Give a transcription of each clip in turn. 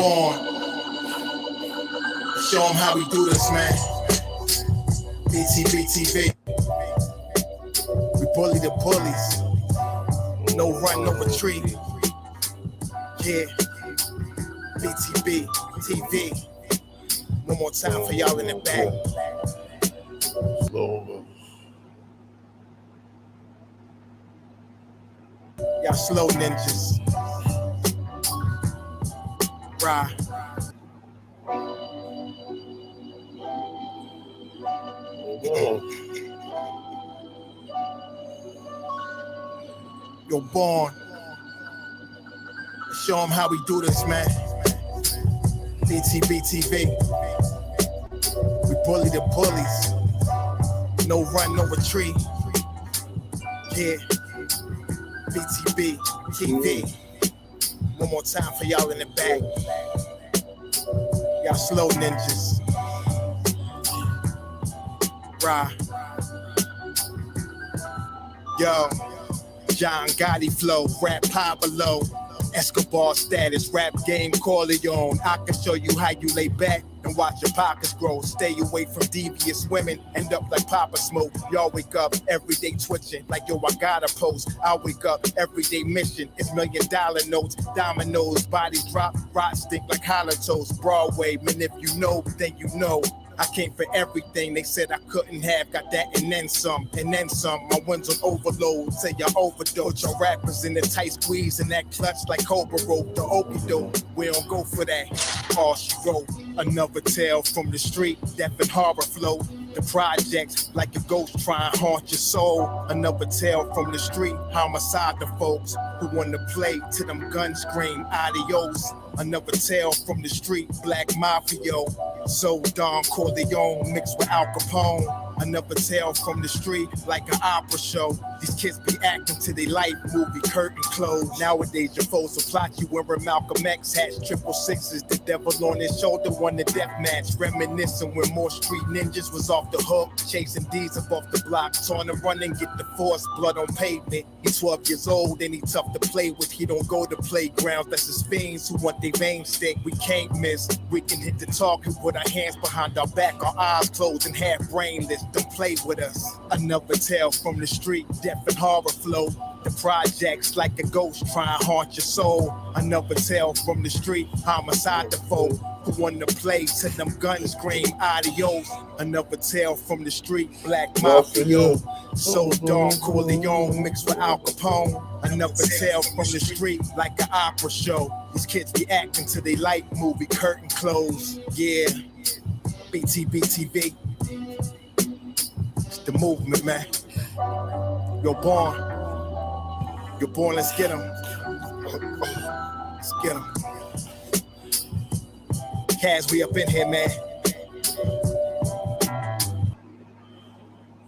born. Show them how we do this, man. BTBTV. We bully the bullies. No run, no retreat. Yeah. BTB TV. One more time for y'all in the back. Y'all slow ninjas. Right. You're born. Show them how we do this, man. BTBTV. We bully the bullies. No run, no retreat. Yeah. BTB TV. One more time for y'all in the back. Y'all slow ninjas. Rah. Yo. John Gotti flow. Rap Pablo. Escobar status. Rap game Corleone. I can show you how you lay back and watch your pockets grow. Stay away from devious women. End up like Papa Smoke. Y'all wake up every day twitching like, yo, I gotta post. I wake up every day mission. It's $1 million notes. Dominoes, bodies drop. Rot stink like hollow toast. Broadway, man, if you know, then you know. I came for everything they said I couldn't have. Got that and then some, and then some. My ones on overload, say y'all overdose. Your rappers in the tight squeeze and that clutch like Cobra rope. The okey-doke, we don't go for that. All she wrote, another tale from the street. Death and horror flow. The projects like a ghost trying to haunt your soul. Another tale from the street. Homicide the folks who want to play till them guns scream adios. Another tale from the street. Black Mafia. So Don Corleone mixed with Al Capone. Another tale from the street like an opera show. These kids be acting to their life movie curtain closed. Nowadays your foes will plot you wearing Malcolm X hats, 666. The devil on his shoulder won the death match. Reminiscing when more street ninjas was off the hook. Chasing D's up off the block. Torn and running, get the force, blood on pavement. He's 12 years old and he tough to play with. He don't go to playgrounds, that's his fiends who want their veins stick. We can't miss. We can hit the talk and put our hands behind our back, our eyes closed and half brainless. Don't play with us. Another tale from the street, death and horror flow. The projects like a ghost trying to haunt your soul. Another tale from the street, homicide the foe who want to play till them guns scream adios. Another tale from the street, Black Mafia. So Don Corleone mixed with Al Capone. Another tale from the street like an opera show. These kids be acting till they like movie curtain close. Yeah, BTBTV. It's the movement, man. You're born. You're born, let's get 'em. Let's get 'em. Kaz, we up in here, man.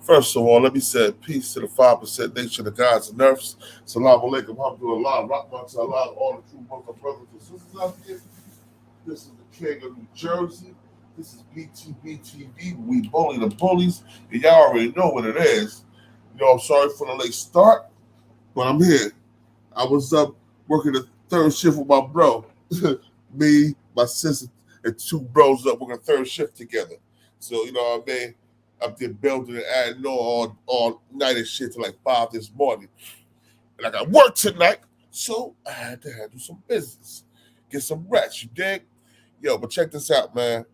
First of all, let me say peace to the 5% nation of gods and earths. Salam alaikum, alhamdulillah, rahmat to Allah, all the true Muslim brothers and sisters out here. This is the King of New Jersey. This is BTBTV. We bully the bullies. And y'all already know what it is. You know, I'm sorry for the late start, but I'm here. I was up working the third shift with my bro. Me, my sister, and two bros up working third shift together. So, you know what I mean? Up there building and adding all night and shit till like 5 this morning. And I got work tonight, so I had to handle some business. Get some rest, you dig? Yo, but check this out, man.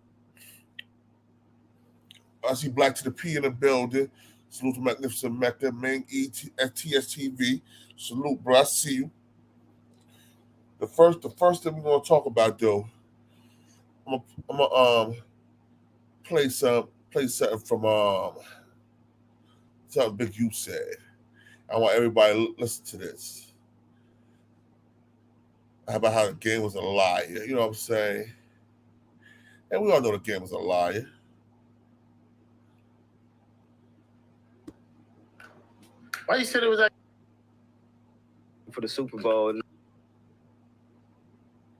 I see Black to the P in the building. Salute to Magnificent Mecca, Ming E at TSTV. Salute, bro. I see you. The first thing we're gonna talk about, though, I'm gonna play something from something Big U said. I want everybody to listen to this. How about how the game was a liar? You know what I'm saying? And we all know the game was a liar. Why you said it was like for the Super Bowl?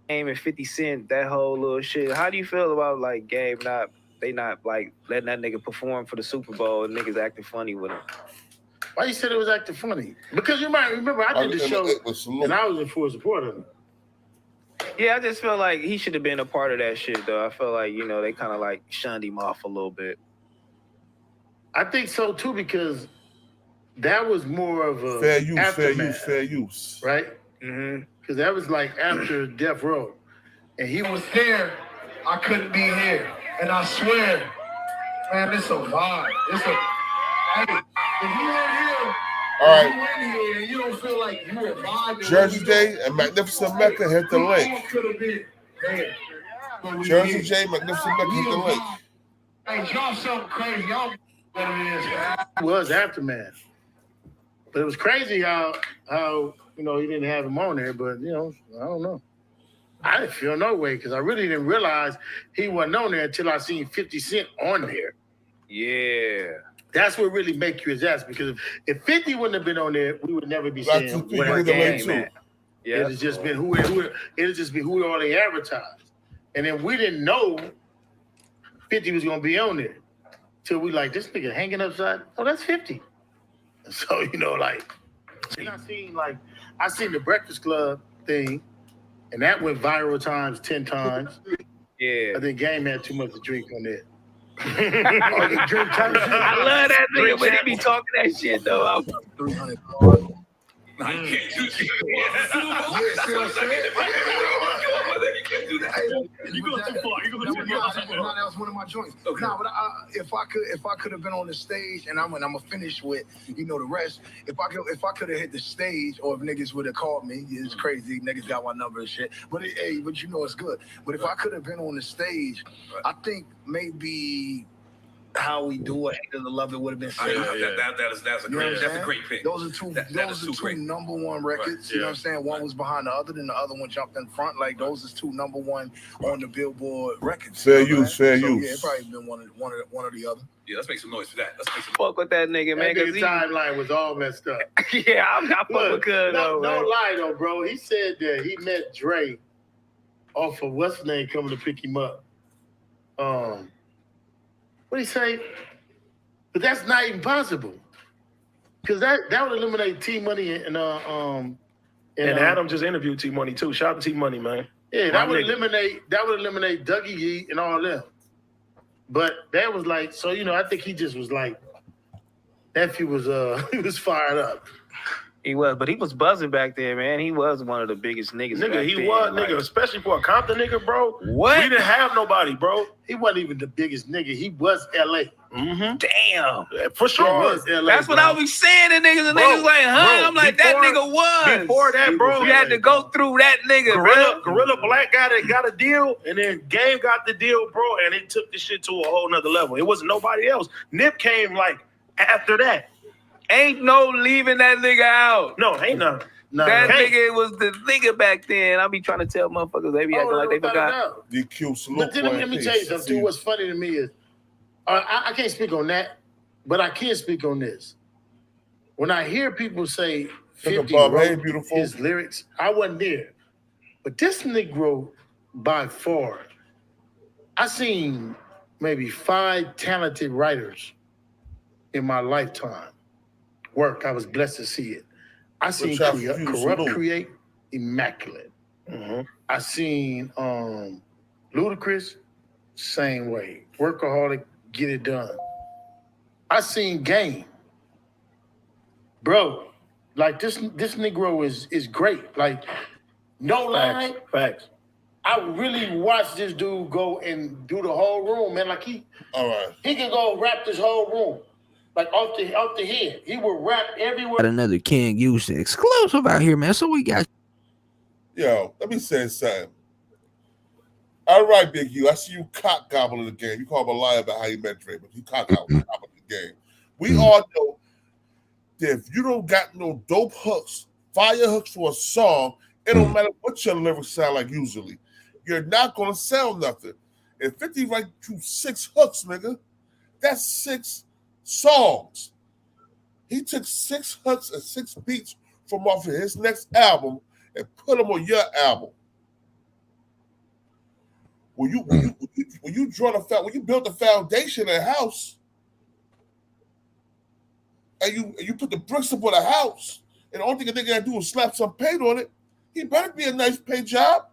Game and 50 Cent, that whole little shit. How do you feel about like Gabe not like letting that nigga perform for the Super Bowl and niggas acting funny with him? Why you said it was acting funny? Because you might remember I did the show and I was in full support of him. Yeah, I just feel like he should have been a part of that shit, though. I feel like, you know, they kind of like shunned him off a little bit. I think so too, because that was more of a fair use, aftermath, fair use. right? Because that was like after Death Row, and he was here. I couldn't be here, and I swear, man, it's a vibe. It's a hey, if you ain't here. All right. You in here and you don't feel like you a vibe. Jersey Day and Magnificent Mecca hit the link. Jersey J, Magnificent Mecca hit the link. Hey, y'all something crazy. Y'all what it is, man. It was aftermath, but it was crazy how you know he didn't have him on there. But you know, I don't know. I didn't feel no way because I really didn't realize he wasn't on there until I seen 50 Cent on there. Yeah. That's what really make you his ass, because if 50 wouldn't have been on there, we would never be saying what game, man. Yeah, it's just been who all they advertised. And then we didn't know 50 was gonna be on there. Till we like, this nigga hanging upside. Oh, that's 50. And so, you know, like, and I seen the Breakfast Club thing, and that went viral times 10 times. Yeah. I think Game had too much to drink on that. I love that nigga when he be talking that shit though. I'm 300. You go too far. That was one of my joints. Okay. Nah, but if I could have been on the stage, and I'm gonna finish with, you know, the rest. If I could have hit the stage, or if niggas would have called me, it's crazy. Niggas got my number and shit. But but you know it's good. But if I could have been on the stage, I think maybe How We Do It, Hate It or Love It would have been safe. That's a great pick. Those are two number one records. Right. You know what I'm saying? One was behind the other, then the other one jumped in front. Like those is two number one on the Billboard records. Fair use. Yeah, it probably been one or the other. Yeah, let's make some noise for that. Let's make some fuck with that nigga, man. That nigga timeline was all messed up. Yeah, I'm not fucking good though. Don't lie though, bro. He said that he met Dre off of what's his name coming to pick him up. What'd he say? But that's not even possible. Because that would eliminate T-Money and Adam just interviewed T-Money too. Shout out to T-Money, man. Yeah, that would eliminate Dougie Yee and all them. But that was like, so you know, I think he just was like, nephew was he was fired up. He was, but he was buzzing back there, man. He was one of the biggest niggas. Nigga, he was, nigga, especially for a Compton nigga, bro. What? We didn't have nobody, bro. He wasn't even the biggest nigga. He was LA. Damn. Yeah, for sure. He was LA, that's what I was saying to niggas. And niggas like, huh? I'm like, that nigga was. Before that, bro. You had to go through that nigga, Gorilla Black guy that got a deal, and then Game got the deal, bro, and it took this shit to a whole nother level. It wasn't nobody else. Nip came like after that. Ain't no leaving that nigga out. No, ain't none. That nigga was the nigga back then. I be trying to tell motherfuckers, they be acting like they forgot. DQ salute. Let me tell you something, too. What's funny to me is, I can't speak on that, but I can speak on this. When I hear people say 50 wrote his lyrics, I wasn't there. But this Negro, by far, I seen maybe 5 talented writers in my lifetime work. I was blessed to see it. I seen Corrupt create immaculate. I seen Ludacris, same way. Workaholic, get it done. I seen Game. Bro, like this Negro is great. Like, no lie. Facts. I really watched this dude go and do the whole room, man. Like he can go rap this whole room. Like off the head. He would rap everywhere. Got another King Use exclusive out here, man. So we got. Yo, let me say something. All right, Big U. I see you cock gobbling the game. You call him a liar about how you met Dre, but you cock gobbling the game. We all know that if you don't got no dope hooks, fire hooks for a song, it don't matter what your lyrics sound like usually. You're not gonna sell nothing. If 50 write you 6 hooks, nigga, that's 6 songs. He took 6 hooks and 6 beats from off of his next album and put them on your album. When you build the foundation of the house, and you put the bricks up on the house, and the only thing a nigga gotta do is slap some paint on it, he better be a nice paint job.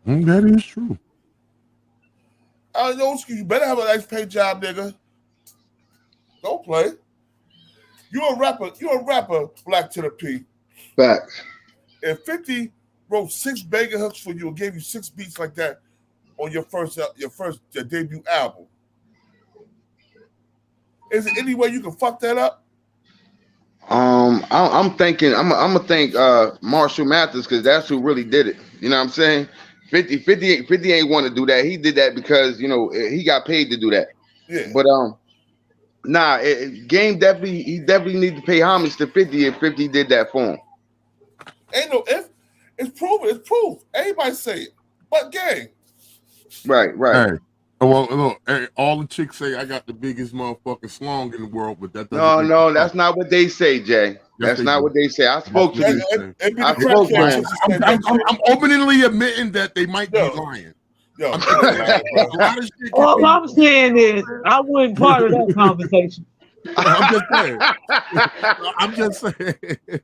That is true. I know you better have a nice paid job, nigga. Don't play. You're a rapper, Black to the P. Facts. If 50 wrote 6 banger hooks for you and gave you 6 beats like that on your debut album, is there any way you can fuck that up? I'm thinking I'm gonna think Marshall Mathers, because that's who really did it. You know what I'm saying? 50 ain't want to do that. He did that because, you know, he got paid to do that. Yeah. But nah, Game definitely need to pay homage to 50 if 50 did that for him. Ain't no if. It's proven. It's proof. Everybody say it. But Game. Right. Hey, well, look, hey, all the chicks say I got the biggest motherfucking slong in the world, but that doesn't. No, that's not what they say, Jay. That's not what they say. I spoke to them. I'm openly admitting that they might be lying. Yo, all I'm saying is I wasn't part of that conversation. I'm just saying.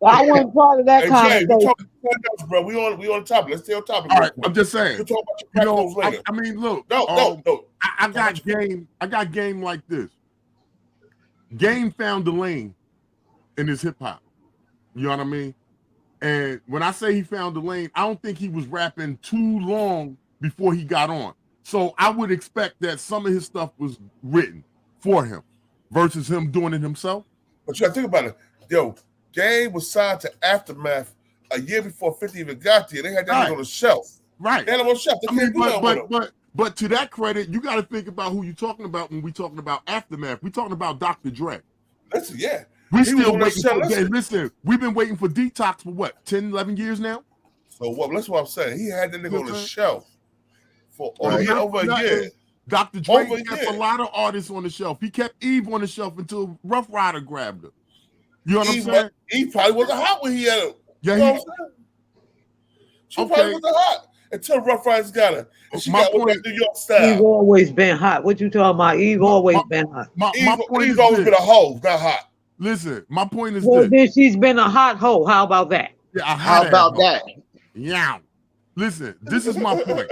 I wasn't part of that conversation. Jay, bro, we on topic. Let's stay on topic. All right, I'm just saying. We'll talk about your later. I mean, look. No. I got game. I got Game like this. Game found the lane in his hip hop. You know what I mean? And when I say he found the lane, I don't think he was rapping too long before he got on. So I would expect that some of his stuff was written for him versus him doing it himself. But you gotta think about it. Yo, Game was signed to Aftermath a year before 50 even got there. They had that on the shelf. Right. They had him on the shelf. They can't do that with him. But to that credit, you got to think about who you're talking about when we're talking about Aftermath. We're talking about Dr. Dre. Listen, yeah. We still waiting for, listen, we've been waiting for Detox for what, 10, 11 years now? So that's what I'm saying. He had that nigga on the shelf for over a year. Dr. Dre kept a lot of artists on the shelf. He kept Eve on the shelf until Rough Rider grabbed her. You know what I'm saying? Eve probably wasn't hot when he had her. Yeah, you know what I'm saying? She probably wasn't hot until Rough Riders got her. And she got with that New York style. Eve always been hot. What you talking about? Eve always been hot. Eve's always been a hoe, not hot. Listen, my point is this. Then she's been a hot hoe. How about that? Yeah, how about that? Yeah. Listen, this is my point.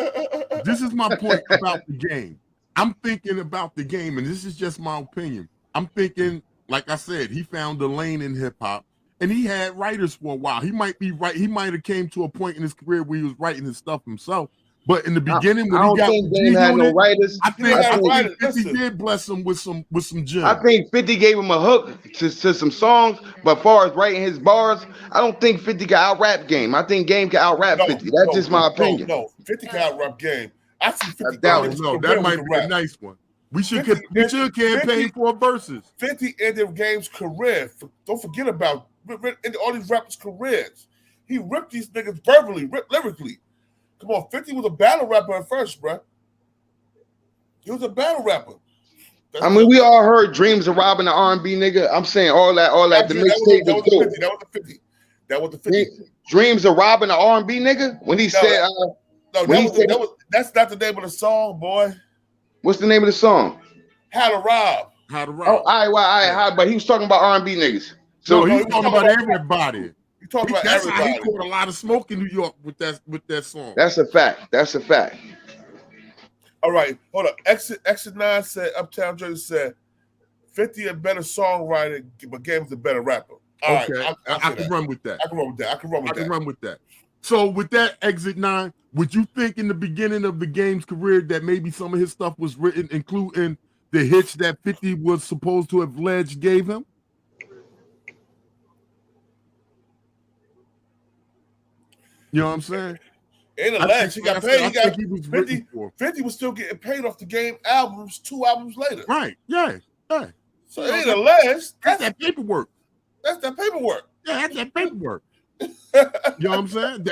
This is my point about the game. I'm thinking about the game, and this is just my opinion. I'm thinking, like I said, he found the lane in hip hop, and he had writers for a while. He might be right. He might have came to a point in his career where he was writing his stuff himself. But in the beginning, when he got Game had no writers. I think 50 did bless him with some gems. I think 50 gave him a hook to some songs, but as far as writing his bars, I don't think 50 can out-rap Game. I think Game can out-rap 50. That's just my opinion. No, 50 can out-rap Game. I see 50. That might be a nice one. We should campaign for verses. 50 ended Game's career. Don't forget about all these rappers' careers. He ripped these niggas verbally, lyrically. Come on, 50 was a battle rapper at first, bro. He was a battle rapper. We all heard Dreams of Robbing the R&B nigga. I'm saying all that. The mixtape was cool. That was the 50. Dreams of Robbing the R&B nigga. When he said, that's not the name of the song, boy. What's the name of the song? How to Rob. How to Rob. Oh, all right. But he was talking about R&B niggas. So he's talking about everybody. Talking about everybody. He caught a lot of smoke in New York with that song. That's a fact. All right, hold up. Exit 9 said, Uptown Jersey said, 50 a better songwriter, but Game's a better rapper. All right, I can run with that. I can run with that. So with that, Exit 9, would you think in the beginning of the Game's career that maybe some of his stuff was written, including the hits that 50 was supposed to have alleged gave him? You know what I'm saying? Ain't alleged. He got paid. 50 was still getting paid off the Game albums 2 albums later. Right. Yeah. So it ain't alleged. That's that paperwork. Yeah, that's that paperwork. You know what I'm saying?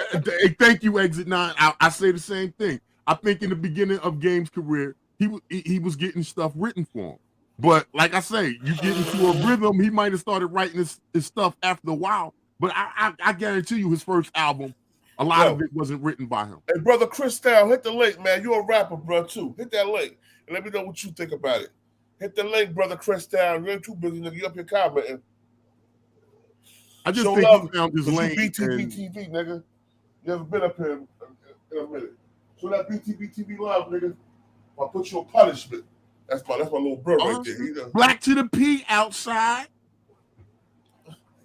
Thank you, Exit 9. I say the same thing. I think in the beginning of Game's career, he was getting stuff written for him. But like I say, you get into a rhythm, he might have started writing his stuff after a while. But I guarantee you his first album, a lot of it wasn't written by him. Hey, brother Chris Down, hit the link, man. You're a rapper, bro, too. Hit that link and let me know what you think about it. Hit the link, brother Chris Down. You ain't too busy, nigga. You up here commenting. I just think he found his lane. BTV, nigga. You haven't been up here in a minute. So that BTBTV live, nigga. I'll put you on punishment. That's my little bro right there. You know? Black to the P outside.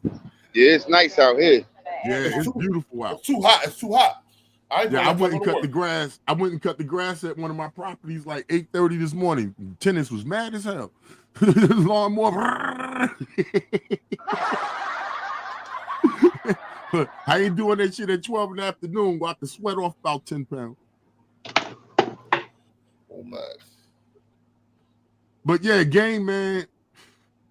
Yeah, it's nice out here. Yeah, it's beautiful out. It's too hot. It's too hot. I went and cut the grass. I went and cut the grass at one of my properties like 8:30 this morning. Tennis was mad as hell. Lawnmower. I ain't doing that shit at 12 in the afternoon. Got to sweat off about 10 pounds. Oh man. But yeah, game, man.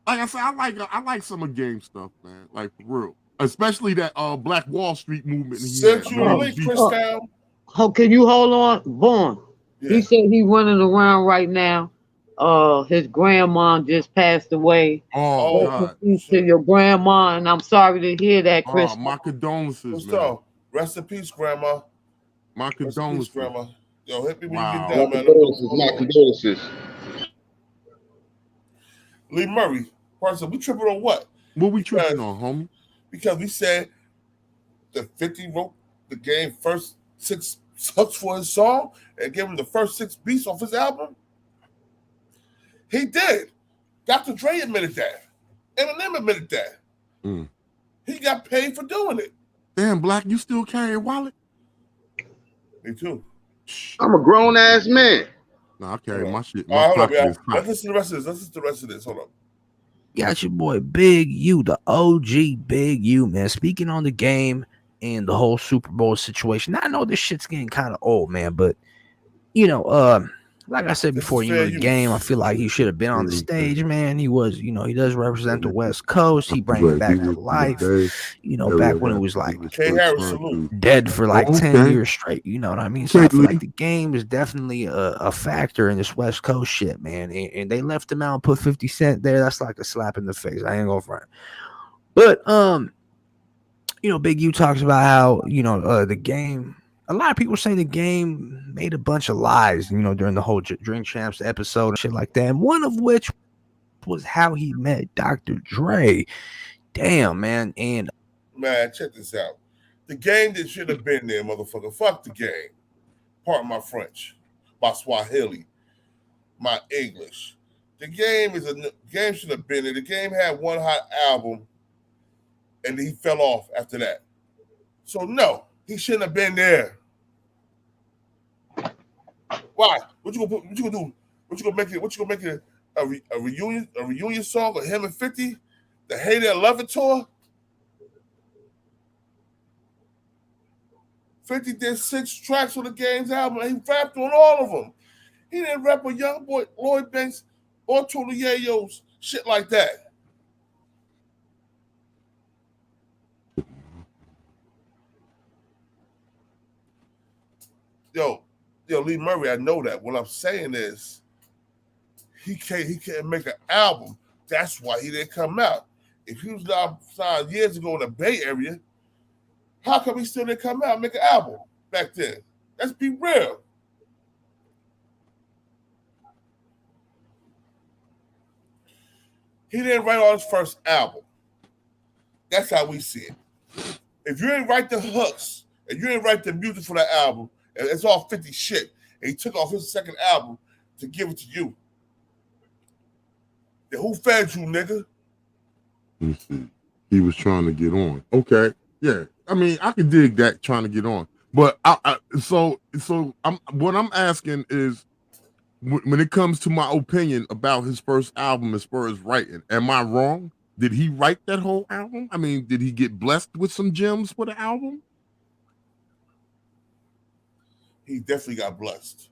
Like I said, I like some of game stuff, man. Like for real. Especially that Black Wall Street movement. Oh, can you hold on? Vaughn. Yeah. He said he running around right now. His grandma just passed away. Oh, God. To your grandma, and I'm sorry to hear that, Chris. My condolences, What's man. up? Rest in peace, Grandma. My condolences, Grandma. Yo, hit me when you get My down, man. condolences. Lee Murray. Person, we tripping on what? What we tripping on, homie? Because we said the 50 wrote the game first 6 hooks for his song and gave him the first 6 beats off his album. He did. Dr. Dre admitted that. Eminem admitted that. He got paid for doing it. Damn, Black, you still carry a wallet? Me too. I'm a grown ass man. Nah, I carry my shit. Hold up, yeah. Let's listen to the rest of this. Let's listen to the rest of this. Hold up. Got your boy Big U, the OG Big U, man. Speaking on the game and the whole Super Bowl situation. Now, I know this shit's getting kind of old, man, but you know, like I said before, you know, the game, I feel like he should have been on the stage, man. He was, you know, he does represent the West Coast. He brings it back to life, you know, back when it was like dead for like 10 years straight, you know what I mean? So I feel like the game is definitely a factor in this West Coast shit, man. And they left him out and put 50 Cent there. That's like a slap in the face. I ain't gonna front. But, you know, Big U talks about how, you know, the game, a lot of people say the game made a bunch of lies, you know, during the whole Drink Champs episode and shit like that. And one of which was how he met Dr. Dre. Damn, man. And man, check this out. The game that should have been there, motherfucker. Fuck the game. Pardon my French, my Swahili, my English. The game should have been there. The game had one hot album, and he fell off after that. So no, he shouldn't have been there. Why? What you gonna do? What you gonna make it a reunion song of him and 50? The Hate It Love It tour? 50 did 6 tracks on the Game's album, and he rapped on all of them. He didn't rap a Young Boy, Lloyd Banks, or Tony Yayo's shit like that. Yo, Lee Murray, I know that. What I'm saying is, he can't make an album. That's why he didn't come out. If he was signed years ago in the Bay Area, how come he still didn't come out and make an album back then? Let's be real. He didn't write on his first album. That's how we see it. If you didn't write the hooks and you didn't write the music for that album, and it's all 50 shit, and he took off his second album to give it to you, then who fed you, nigga? Let me see. He was trying to get on. Okay, yeah. I mean, I can dig that, trying to get on. But what I'm asking is, when it comes to my opinion about his first album as far as writing, am I wrong? Did he write that whole album? I mean, did he get blessed with some gems for the album? He definitely got blessed.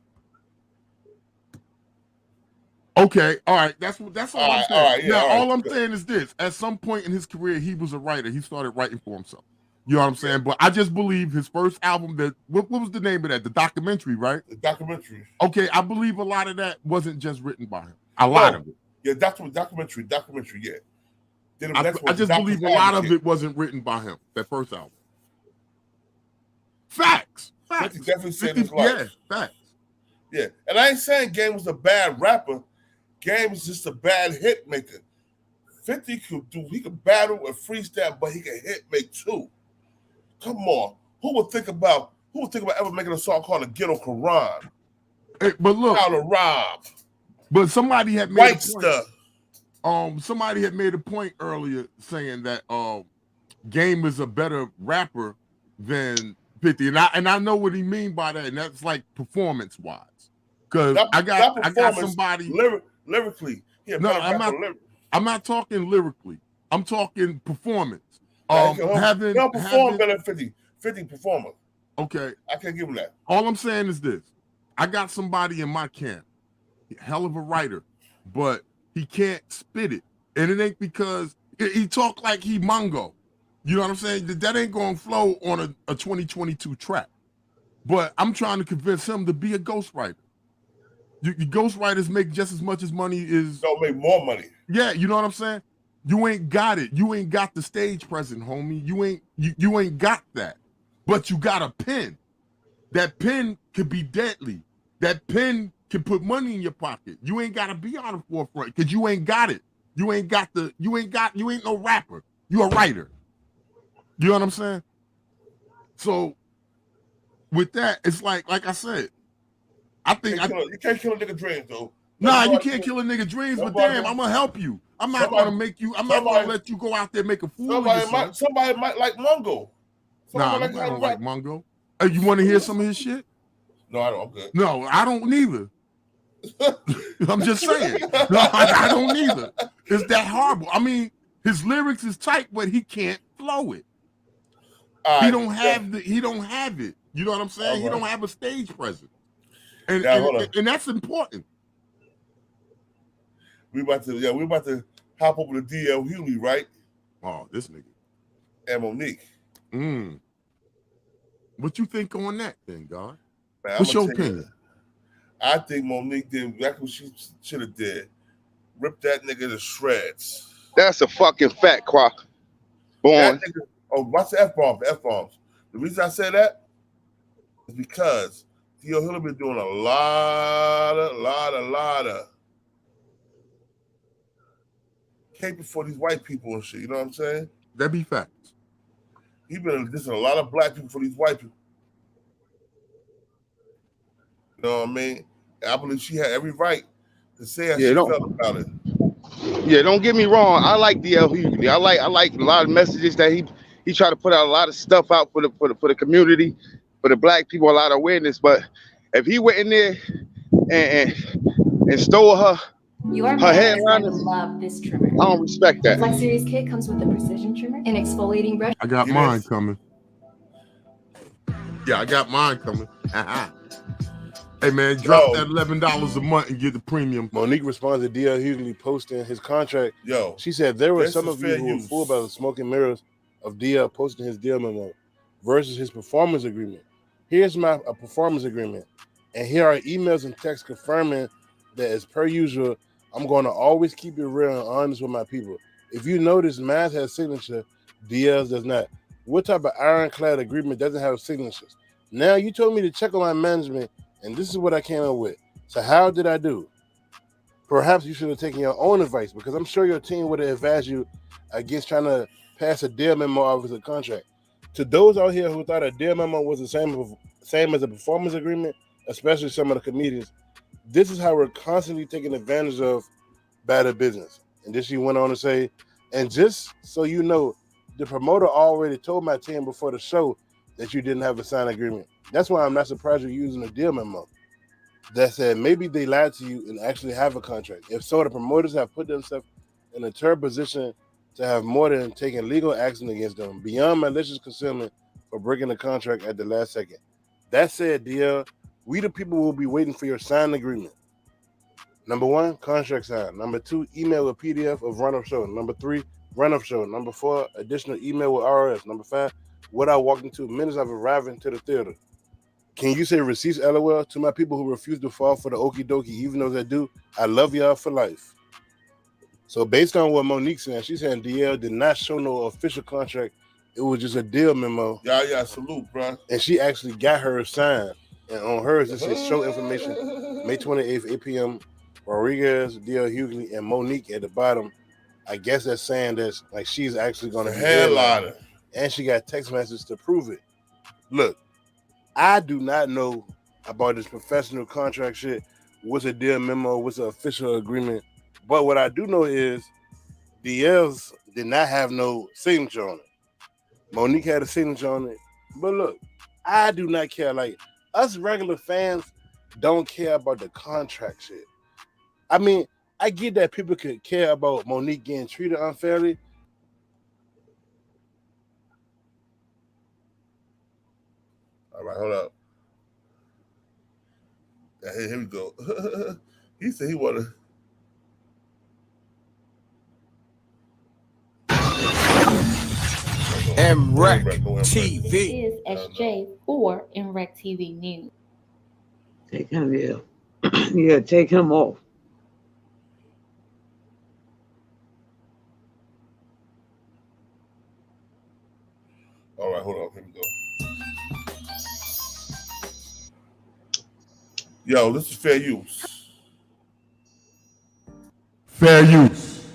Okay, all right. That's all I'm saying. All right, yeah, all I'm saying is this: at some point in his career, he was a writer. He started writing for himself. You know what I'm saying? Yeah. But I just believe his first album, what was the name of that? The documentary, right? The documentary. Okay, I believe a lot of that wasn't just written by him. A lot of it. Yeah, documentary, yeah. I just believe a lot of it wasn't written by him, that first album. Facts. He definitely said his life. Yeah, facts. Yeah, and I ain't saying Game was a bad rapper. Game was just a bad hit maker. 50 could battle and freestyle, but he could hit make too. Come on. Who would think about Who would think about ever making a song called a Ghetto Quran? Hey, but look, How to rob. But somebody had made White a point. stuff. Somebody had made a point earlier saying that Game is a better rapper than 50, and I know what he mean by that, and that's like performance wise. Because I got somebody lyrically. No, I'm not talking lyrically. I'm talking performance. He'll perform better than 50. 50 performer. Okay. I can't give him that. All I'm saying is this. I got somebody in my camp, hell of a writer, but he can't spit it. And it ain't because he talk like he Mongo. You know what I'm saying? That ain't going to flow on a 2022 track. But I'm trying to convince him to be a ghostwriter. Your ghostwriters make just as much as money as... Don't make more money. Yeah, you know what I'm saying? You ain't got it. You ain't got the stage presence, homie. You ain't got that. But you got a pen. That pen could be deadly. That pen can put money in your pocket. You ain't got to be on the forefront because you ain't got it. You ain't no rapper. You a writer. You know what I'm saying? So with that, it's like I said, I think you can't kill a nigga dreams though. Nah, you can't kill a nigga dreams, but damn, I'm gonna help you. I'm not gonna let you go out there and make a fool of yourself. Somebody might like Mongo. Nah, I don't like Mongo. Hey, you want to hear some of his shit? No, I don't. I'm good. No, I don't neither. I'm just saying. No, I don't either. It's that horrible. I mean, his lyrics is tight, but he can't flow it. He don't have it. You know what I'm saying? Right. He don't have a stage presence. And that's important. We're about to hop over to DL Hughly, right? Oh, this nigga. And Monique. What you think on that then, God? Man, what's your opinion? I think Monique did exactly what she should have did. Rip that nigga to shreds. That's a fucking fact, Quack. Born. Watch the F-bombs. The reason I say that is because DL Hughly been doing a lot of caping for these white people and shit. You know what I'm saying? That be facts. He been dissing a lot of black people for these white people. You know what I mean? I believe she had every right to say how she felt about it. Yeah, don't get me wrong. I like DL Hughly. I like a lot of messages that he tried to put out, a lot of stuff out for the community, for the black people, a lot of awareness. But if he went in there and stole her hairline, love this trimmer. I don't respect that. The Flex Series kit comes with a precision trimmer, an exfoliating brush. I got mine coming. Yeah, I got mine coming. Hey man, drop that $11 a month and get the premium. Monique responded to DL Hughly posting his contract. She said there were some of you who were fooled by the smoke and mirrors of DL posting his deal memo versus his performance agreement. Here's my performance agreement, and here are emails and texts confirming that as per usual, I'm going to always keep it real and honest with my people. If you notice, Math has signature, DL's does not. What type of ironclad agreement doesn't have signatures? Now you told me to check on my management, and this is what I came up with. So how did I do? Perhaps you should have taken your own advice, because I'm sure your team would have advised you against trying to pass a deal memo off as a contract. To those out here who thought a deal memo was the same as a performance agreement, especially some of the comedians, this is how we're constantly taken advantage of by the business. And then she went on to say, and just so you know, the promoter already told my team before the show that you didn't have a signed agreement. That's why I'm not surprised you're using a deal memo. That said, maybe they lied to you and actually have a contract. If so, the promoters have put themselves in a terrible position to have more than taken legal action against them beyond malicious concealment for breaking the contract at the last second. That said, DL, we the people will be waiting for your signed agreement. Number 1, contract signed. Number 2, email a PDF of run-up show. Number 3, run-up show. Number 4, additional email with RS. Number 5, what I walked into minutes of arriving to the theater. Can you say receipts, LOL, to my people who refuse to fall for the okie dokie, even though they do? I love y'all for life. So based on what Monique said, she's saying DL did not show no official contract. It was just a deal memo. Yeah, salute, bro. And she actually got hers signed. And on hers, it says show information, May 28th, 8 p.m. Rodriguez, DL Hughly, and Monique at the bottom. I guess that's saying that like she's actually going to be headliner. And she got text messages to prove it. Look, I do not know about this professional contract shit. What's a deal memo? What's an official agreement? But what I do know is DL's did not have no signature on it. Monique had a signature on it. But look, I do not care. Like, us regular fans don't care about the contract shit. I mean, I get that people could care about Monique getting treated unfairly. All right, hold up. Here we go. He said he wanted. MR.TV. This is SJ for MR.TV News. Take him, yeah. Yeah, take him off. All right, hold on. Here we go. Yo, this is fair use. Fair use.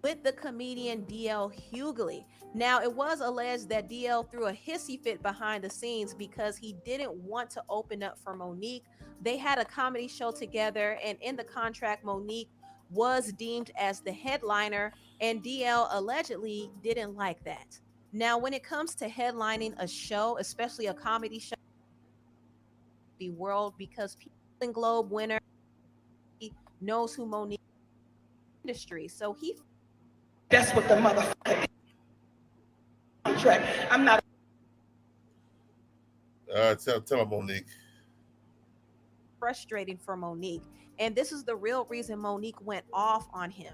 With the comedian DL Hughly. Now, it was alleged that DL threw a hissy fit behind the scenes because he didn't want to open up for Monique. They had a comedy show together, and in the contract, Monique was deemed as the headliner, and DL allegedly didn't like that. Now, when it comes to headlining a show, especially a comedy show, the world, because Golden Globe winner knows who Monique is in the industry, so he. That's what the motherfucker contract. I'm not. Tell him, Monique. Frustrating for Monique, and this is the real reason Monique went off on him.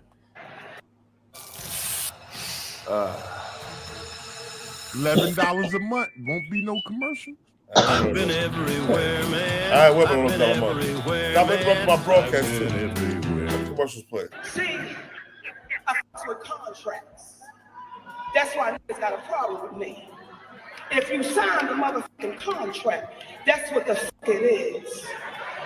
$11 a month won't be no commercial. I've been everywhere, man. I went on everywhere. I've been my broadcast too. Commercials play. See, I fucks with contracts. That's why niggas got a problem with me. If you sign the motherfucking contract, that's what the fuck it is.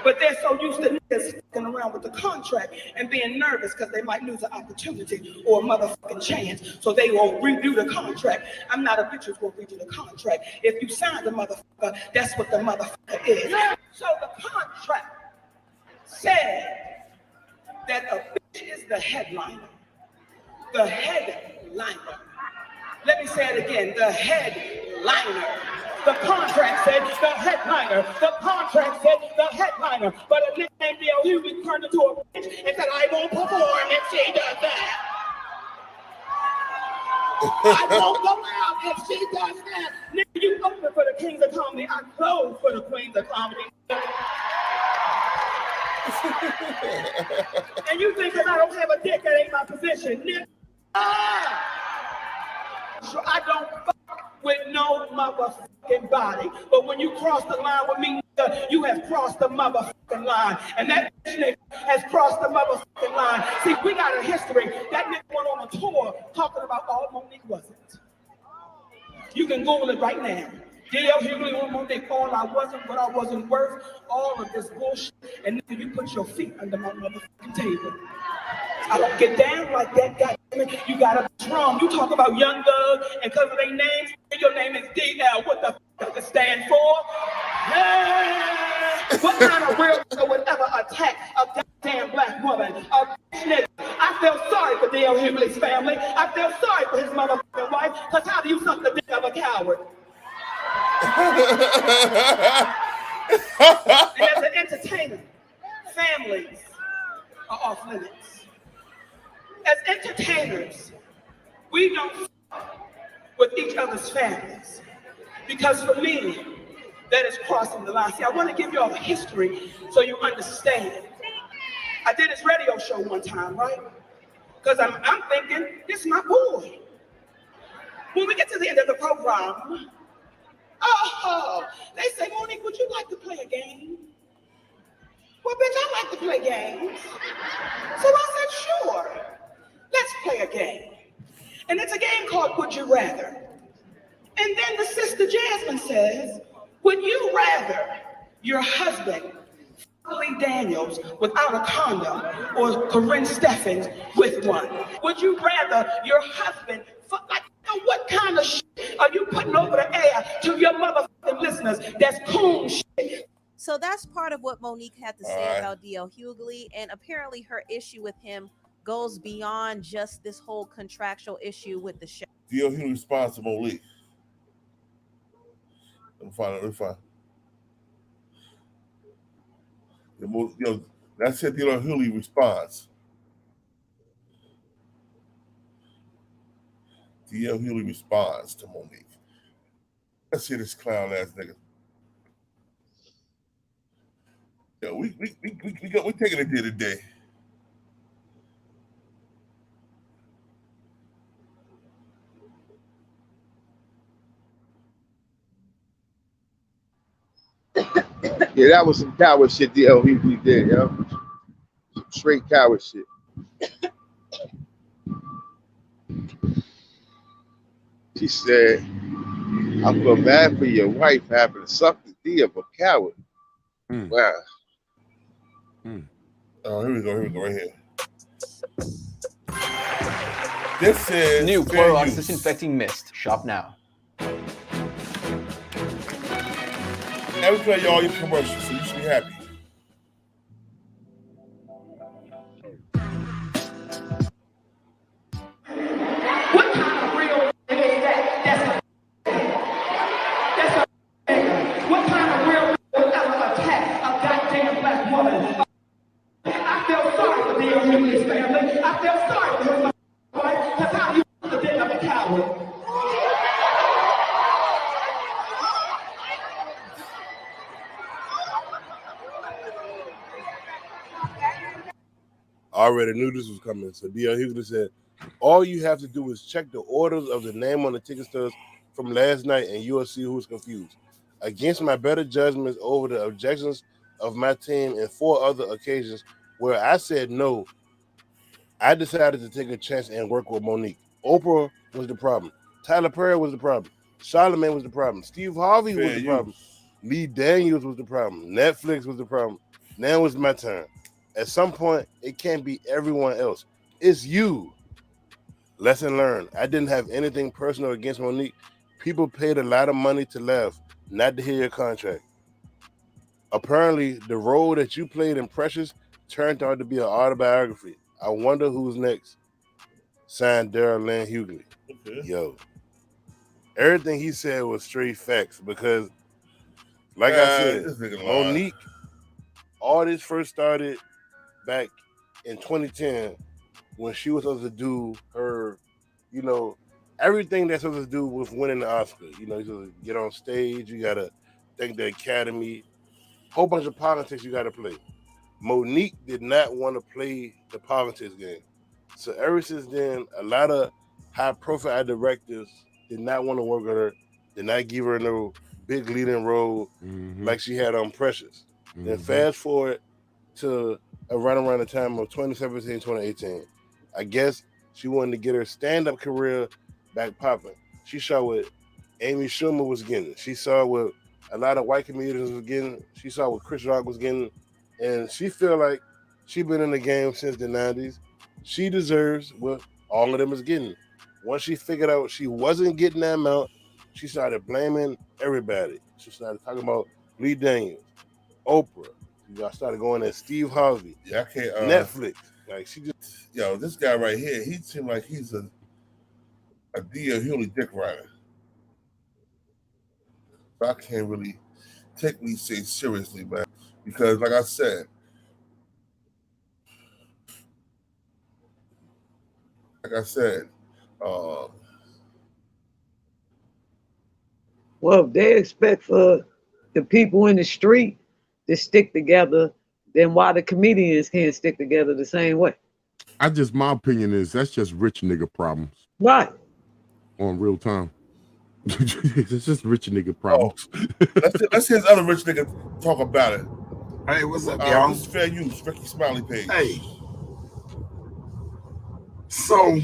But they're so used to niggas fucking around with the contract and being nervous because they might lose an opportunity or a motherfucking chance. So they won't redo the contract. I'm not a bitch who's gonna redo the contract. If you sign the motherfucker, that's what the motherfucker is. So the contract said that a bitch is the headliner. The headliner. Let me say it again, the headliner. The contract said the headliner. The contract said the headliner. But a nigga named DL Hughly turned into a bitch and said, I won't perform if she does that. I won't go out if she does that. Nigga, you open for the kings of comedy. I close for the queens of comedy. And you think because I don't have a dick, that ain't my position. Nigga. So I don't fuck with no motherfucking body. But when you cross the line with me, nigga, you have crossed the motherfucking line. And that nigga has crossed the motherfucking line. See, we got a history. That nigga went on a tour talking about all Monique wasn't. You can Google it right now. DL Hughly on Monique, all I wasn't, what I wasn't worth, all of this bullshit. And nigga, you put your feet under my motherfucking table. I don't get down like that, goddammit. You gotta be strong. You talk about Young Thug, and because of their names, your name is DL. What the f does it stand for? Yeah. What kind of real nigga would ever attack a goddamn black woman? A nigga. I feel sorry for DL Hughly's family. I feel sorry for his motherfucking wife, because how do you suck the dick of a coward? And as an entertainer, families are off limits. As entertainers, we don't fuck with each other's families. Because for me, that is crossing the line. See, I want to give you all a history so you understand. I did this radio show one time, right? Because I'm thinking, this is my boy. When we get to the end of the program, they say, Monique, would you like to play a game? Well, bitch, I like to play games. So I said, sure. Let's play a game. And it's a game called Would You Rather? And then the sister Jasmine says, would you rather your husband Hughley Daniels without a condom or Corinne Steffens with one? Would you rather your husband fuck like no what kind of shit are you putting over the air to your motherfucking listeners? That's coon shit. So that's part of what Monique had to say about DL Hughly, and apparently her issue with him goes beyond just this whole contractual issue with the show. DL Hughly responds to Monique. Let me find. That's it. DL Hughly responds. DL Hughly responds to Monique. Let's see this clown ass nigga. Yo, we taking it there today. Yeah, that was some coward shit DL Hughly did, yo. Some straight coward shit. She said, I feel bad for your wife having to suck the D of a coward. Wow. Oh, here we go, right here. This is new Clorox disinfecting mist. Shop now. Every play y'all your commercials, so you should be happy. What kind of real is that? What kind of real attack a goddamn black woman? I feel sorry for the Hughly's family. I feel sorry for his wife. Because how you did of a coward. I already knew this was coming. So DL Hughly said, all you have to do is check the orders of the name on the ticket stubs from last night and you'll see who's confused. Against my better judgments over the objections of my team and 4 other occasions where I said no, I decided to take a chance and work with Monique. Oprah was the problem. Tyler Perry was the problem. Charlamagne was the problem. Steve Harvey was the problem. Lee Daniels was the problem. Netflix was the problem. Now it's my turn. At some point, it can't be everyone else. It's you. Lesson learned. I didn't have anything personal against Monique. People paid a lot of money to laugh, not to hear your contract. Apparently, the role that you played in Precious turned out to be an autobiography. I wonder who's next. Signed Dre and DL Hughly. Okay. Yo. Everything he said was straight facts because, like I said, Monique, all this first started back in 2010 when she was supposed to do her, everything that's supposed to do with winning the Oscar. You're supposed to get on stage, you got to thank the Academy, whole bunch of politics you got to play. Monique did not want to play the politics game. So ever since then, a lot of high-profile directors did not want to work with her, did not give her no big leading role like she had on Precious. Then fast forward to around the time of 2017, 2018. I guess she wanted to get her stand-up career back popping. She saw what Amy Schumer was getting. She saw what a lot of white comedians was getting. She saw what Chris Rock was getting. And she feel like she been in the game since the 90s. She deserves what all of them is getting. Once she figured out she wasn't getting that amount, she started blaming everybody. She started talking about Lee Daniels, Oprah. I started going at Steve Harvey. Yeah, I can't. Netflix. Like she just. Yo, this guy right here, he seemed like he's a DL Hughly dick rider. So I can't really take what he says seriously, man. Because, like I said, well, if they expect for the people in the street to stick together, then why the comedians can't stick together the same way? My opinion is that's just rich nigga problems. Right. On real time. It's just rich nigga problems. Let's hear this other rich nigga talk about it. Hey, what's up, y'all? This is Fair Use, Ricky Smiley page. Hey. So,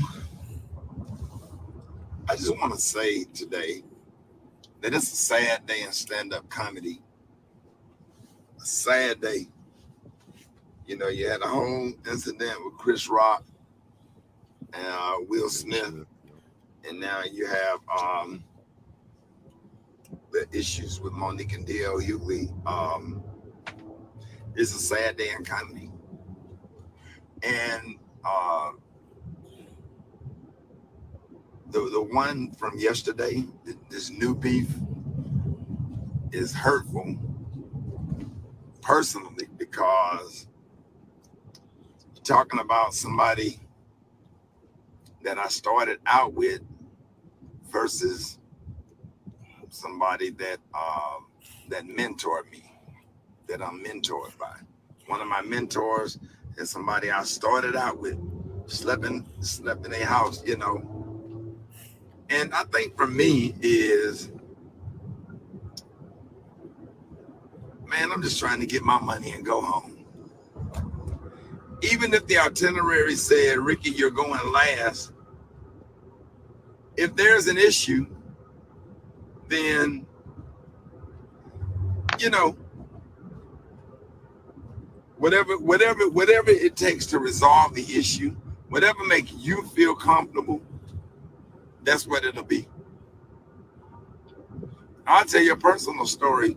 I just want to say today that it's a sad day in stand-up comedy. A sad day. You had a home incident with Chris Rock and Will Smith. and now you have the issues with Monique and DL Hughly. It's a sad day in comedy. And the one from yesterday, this new beef, is hurtful personally, because you're talking about somebody that I started out with versus somebody that that mentored me, that I'm mentored by. One of my mentors is somebody I started out with, slept in a house, you know. And I think for me is, man, I'm just trying to get my money and go home. Even if the itinerary said, Ricky, you're going last, if there's an issue, then, you know, whatever it takes to resolve the issue, whatever makes you feel comfortable, that's what it'll be. I'll tell you a personal story.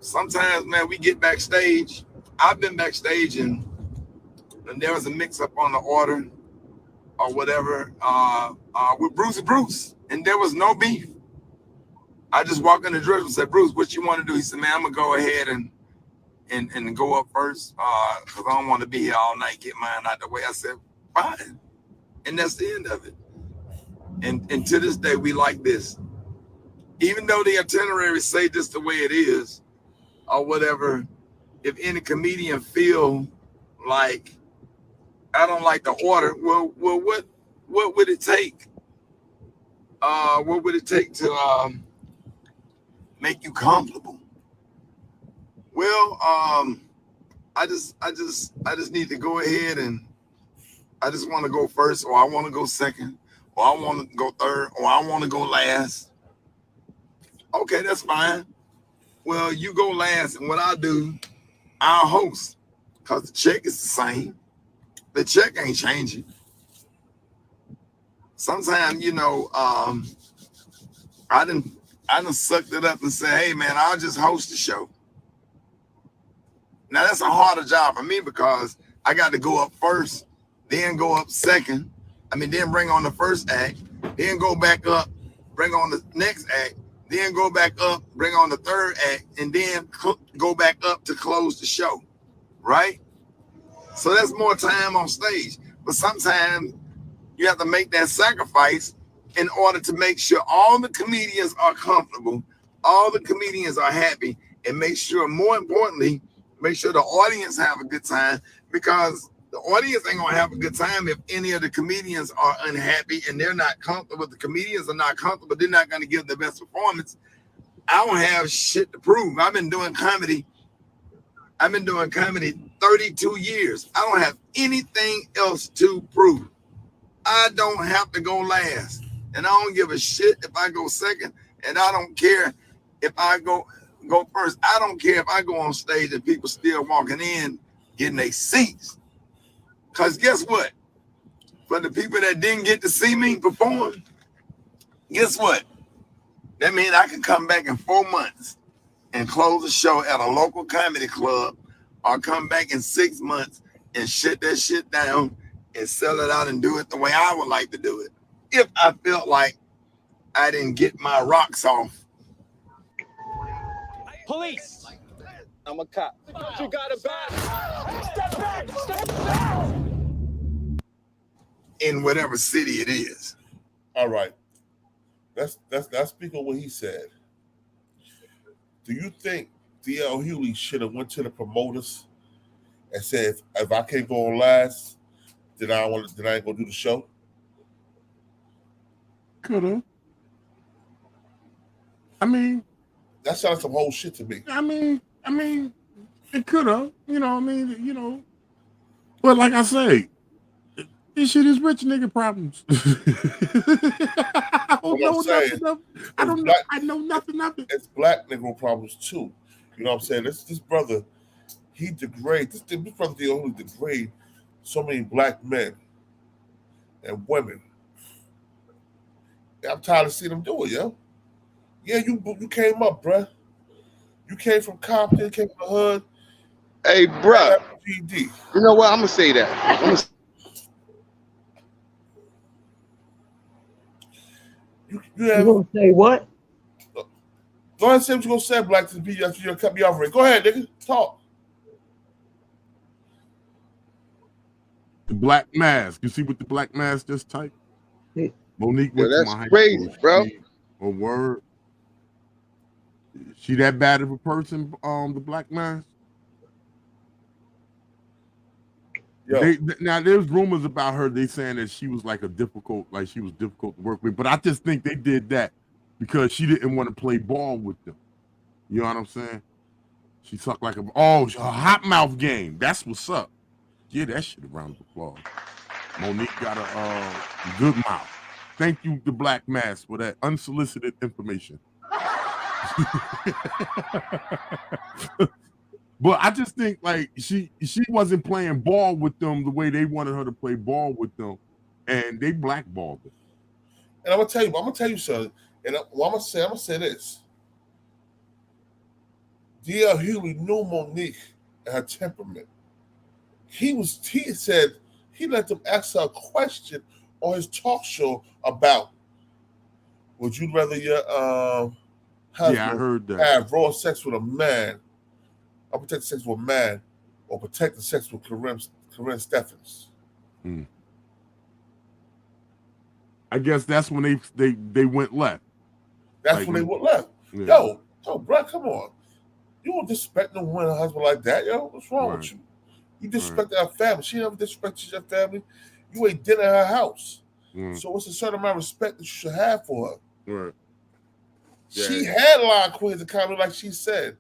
Sometimes, man, we get backstage. I've been backstage and there was a mix-up on the order or whatever with Bruce, and there was no beef. I just walked in the dress and said, Bruce, what you want to do? He said, man, I'm gonna go ahead and go up first because I don't want to be here all night, get mine out the way. I said, fine. And that's the end of it. And to this day, we like this. Even though the itinerary say this the way it is or whatever, if any comedian feel like I don't like the order, well, what would it take? What would it take to make you comfortable? Well, I just need to go ahead and I just want to go first, or I want to go second, or I want to go third, or I want to go last. Okay, that's fine. Well, you go last, and what I'll do, I'll host, because the check is the same. The check ain't changing. Sometimes, you know, I done sucked it up and said, hey, man, I'll just host the show. Now, that's a harder job for me because I got to go up first, then go up second. Then bring on the first act, then go back up, bring on the next act, then go back up, bring on the third act, and then go back up to close the show, right? So that's more time on stage. But sometimes you have to make that sacrifice in order to make sure all the comedians are comfortable, all the comedians are happy, and make sure, more importantly, make sure the audience have a good time, because the audience ain't gonna have a good time if any of the comedians are unhappy and they're not comfortable. The comedians are not comfortable, they're not gonna give the best performance. I don't have shit to prove. I've been doing comedy 32 years. I don't have anything else to prove. I don't have to go last. And I don't give a shit if I go second. And I don't care if I go first. I don't care if I go on stage and people still walking in, getting their seats. Because guess what? For the people that didn't get to see me perform, guess what? That means I can come back in 4 months and close the show at a local comedy club, or come back in 6 months and shut that shit down and sell it out and do it the way I would like to do it. If I felt like I didn't get my rocks off. Police! I'm a cop. You got a bad. Step back! Step back! In whatever city it is. All right. Let's speak on what he said. Do you think DL Hughly should have went to the promoters and said, if I can't go on last, then I ain't gonna do the show? Could have. That sounds like some whole shit to me. It could have. But like I say, this shit is rich nigga problems. I know nothing of it. It's black nigga problems too. You know what I'm saying? This brother, he degrades. This brother DL Hughly degrade so many black men and women. I'm tired of seeing them do it, yo. Yeah, you came up, bruh. You came from Compton, came from the hood. Hey, bruh. You know what? I'm gonna say that. You gonna say what? Go ahead and say what you're gonna say, Black, to the video after you cut me off already. Go ahead, nigga. Talk. The Black Mask. You see what the Black Mask just typed? Monique went to my high crazy, school. bro. A word. She that bad of a person, the Black Mask? Now there's rumors about her. They saying that she was like she was difficult to work with. But I just think they did that because she didn't want to play ball with them. You know what I'm saying? She sucked like a hot mouth game. That's what's up. Yeah, that shit a round of applause. Monique got a good mouth. Thank you, the Black Mask, for that unsolicited information. But I just think like she wasn't playing ball with them the way they wanted her to play ball with them, and they blackballed her. And I'm gonna tell you something. And I'm gonna say this. DL Hughly knew Monique and her temperament. He said he let them ask her a question on his talk show about, would you rather your husband I heard that. have raw sex with a man, or protect sex with a man, or protect the sex with Corinne Stephens? I guess that's when they went left. That's when they went left. Yeah. Yo, bro, come on. You don't disrespect no woman and husband like that, yo. What's wrong with you? You disrespect her family. She never disrespected your family. You ate dinner at her house. So what's a certain amount of respect that you should have for her? Right. Yeah. She had line queens of comedy, like she said.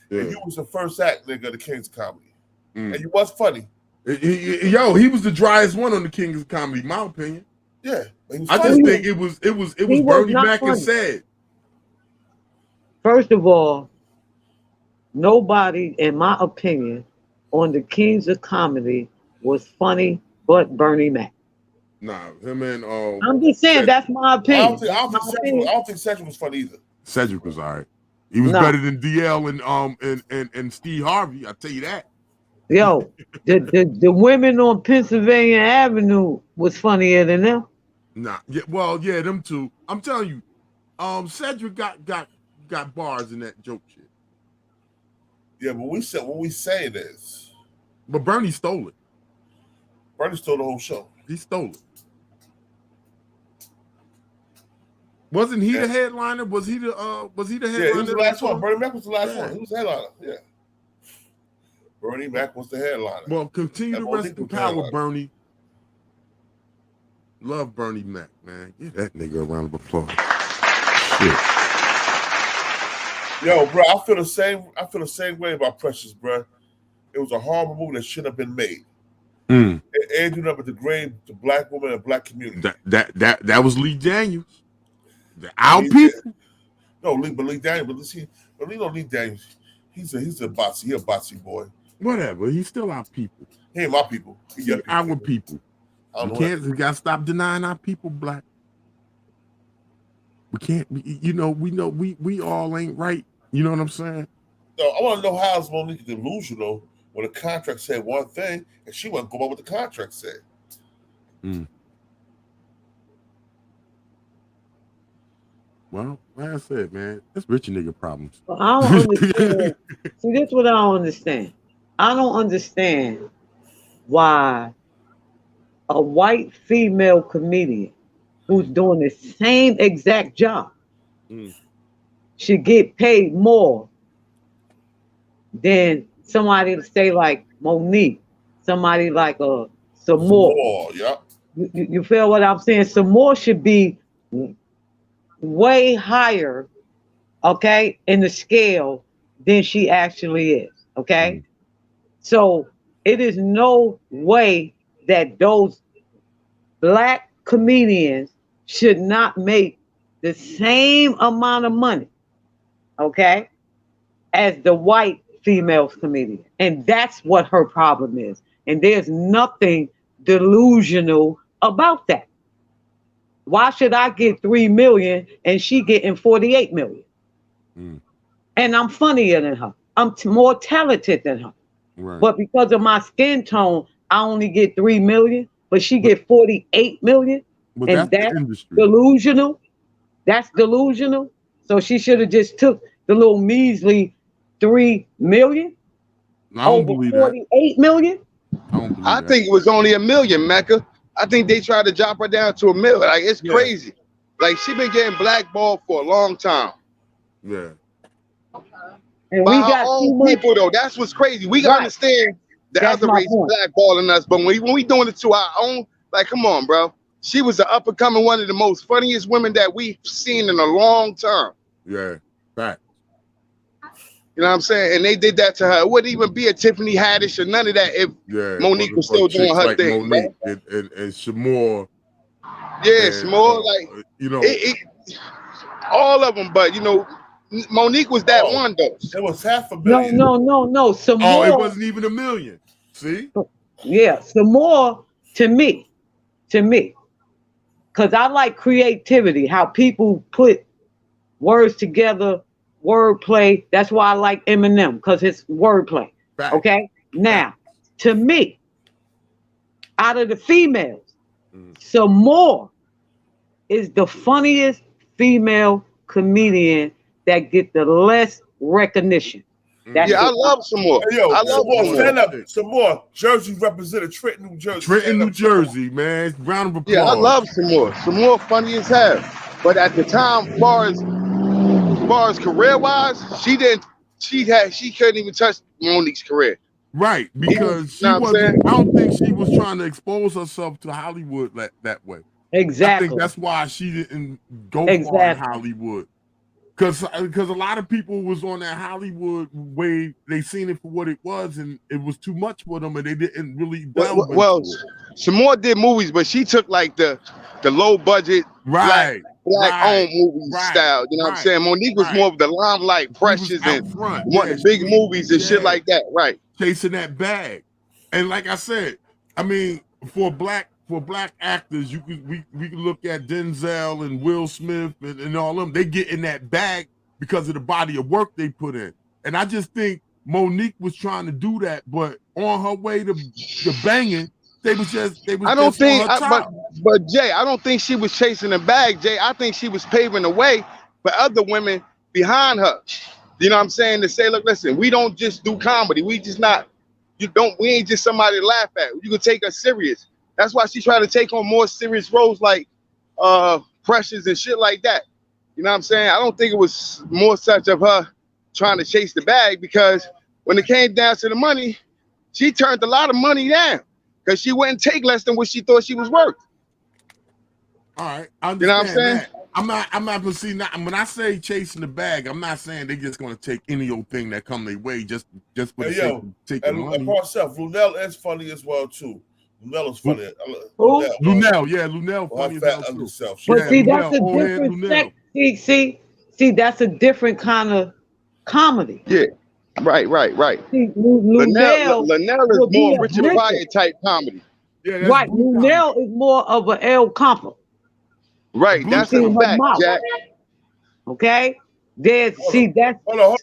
Yeah. And you was the first act, nigga, of the Kings of Comedy. And you was funny. He was the driest one on the Kings of Comedy, in my opinion. Yeah. I just think it was Bernie Mac and said. First of all, nobody, in my opinion, on the Kings of Comedy was funny but Bernie Mac. Nah, him and I'm just saying that's my opinion. I don't think Cedric was funny either. Cedric was all right. He was better than DL and Steve Harvey. I'll tell you that. Yo, the women on Pennsylvania Avenue was funnier than them. Nah, yeah, them two. I'm telling you, Cedric got bars in that joke shit. Yeah, but when we say this, but Bernie stole it. Bernie stole the whole show. He stole it. Wasn't he the headliner? Was he the headliner? Yeah, he was the last one. Bernie Mac was the last one. He was the headliner. Yeah. Bernie Mac was the headliner. Well, continue to rest in power, Bernie. Love Bernie Mac, man. Give that nigga a round of applause. Shit. Yo, bro, I feel the same way about Precious, bro. It was a horrible movie that shouldn't have been made. It ended up to degrade the black woman and black community. That was Lee Daniels. Our people. No, Lee Daniels, but Lee Daniels, he's a botsy. He a botsy boy. Whatever. He's still our people. He ain't my people. He's our people. We gotta stop denying our people, black. We can't. We know we all ain't right. You know what I'm saying? No, I want to know how is Monique delusional when the contract said one thing and she wouldn't go by what the contract said. Well, like I said, man, that's rich nigga problems. Well, I don't understand. See, this is what I don't understand. I don't understand why a white female comedian who's doing the same exact job should get paid more than somebody to say like Monique, somebody like Samore. Yeah. You feel what I'm saying? Samore should be way higher, okay, in the scale than she actually is, okay? So it is no way that those black comedians should not make the same amount of money, okay, as the white female comedian. And that's what her problem is. And there's nothing delusional about that. Why should I get 3 million and she getting 48 million? And I'm funnier than her. I'm more talented than her. Right. But because of my skin tone, I only get 3 million, but she get 48 million. But and that's the industry. Delusional. That's delusional. So she should have just took the little measly 3 million. I don't over believe 48 million. I think it was only $1 million, Mecca. I think they tried to drop her down to $1 million. Like, it's crazy. Like, she been getting blackballed for a long time. Yeah. And By we her got own people, though. That's what's crazy. We can understand the That's other my race point. blackballing us, but when we doing it to our own, like, come on, bro. She was the up and coming, one of the most funniest women that we've seen in a long time. Yeah. Fact. You know what I'm saying? And they did that to her. It wouldn't even be a Tiffany Haddish or none of that if Monique was still doing her like thing. Monique Bro. and Shamor. Yeah, Small, like, you know, all of them, but you know, Monique was that one though. It was $500 million. No. Some more. it wasn't even $1 million. See? Yeah, some more to me. Because I like creativity, how people put words together, wordplay. That's why I like Eminem, because it's wordplay. Okay? Now, to me, out of the females, some more is the funniest female comedian that get the less recognition. That's I love some more. Hey, yo, I love some more. some Stand more. up. Some more. Jersey represented Trenton, New Jersey. Trenton, New Jersey, man. Round of applause. Yeah, I love some more. Some more funny as hell. But at the time, as far as career wise, she couldn't even touch Monique's career. Right, because You know what I'm saying? I don't think she was trying to expose herself to Hollywood that way. Exactly. I think that's why she didn't go far in Hollywood. Because a lot of people was on that Hollywood way. They seen it for what it was, and it was too much for them, and they didn't really delve Well, into it. Shamor did movies, but she took like the low budget black owned movie style. You know what I'm saying? Monique was more of the limelight, precious, and one of the big movies and shit like that. Right. Chasing that bag. And like I said, I mean, for black actors, we can look at Denzel and Will Smith and all them. They get in that bag because of the body of work they put in. And I just think Monique was trying to do that, but on her way to banging, they was I don't think, but Jay, I don't think she was chasing the bag, Jay. I think she was paving the way for other women behind her. You know what I'm saying? To say, look, listen, we don't just do comedy. We ain't just somebody to laugh at. You can take us serious. That's why she tried to take on more serious roles like Precious and shit like that. You know what I'm saying? I don't think it was more such of her trying to chase the bag, because when it came down to the money, she turned a lot of money down because she wouldn't take less than what she thought she was worth. All right, I understand. You know what I'm saying? That. I'm not gonna see. When I say chasing the bag, I'm not saying they're just gonna take any old thing that come their way just for the sake of taking money. And for herself, Lunel is funny as well too. Lunel is funny. Lunel, funny as hell too. But see, that's a different see, that's a different kind of comedy. Yeah, right. See, Lunel is more Richard Pryor Pryor type comedy. Yeah, right. Lunel is more of an El Campo. Right, that's a fact, Jack. Okay? There's levels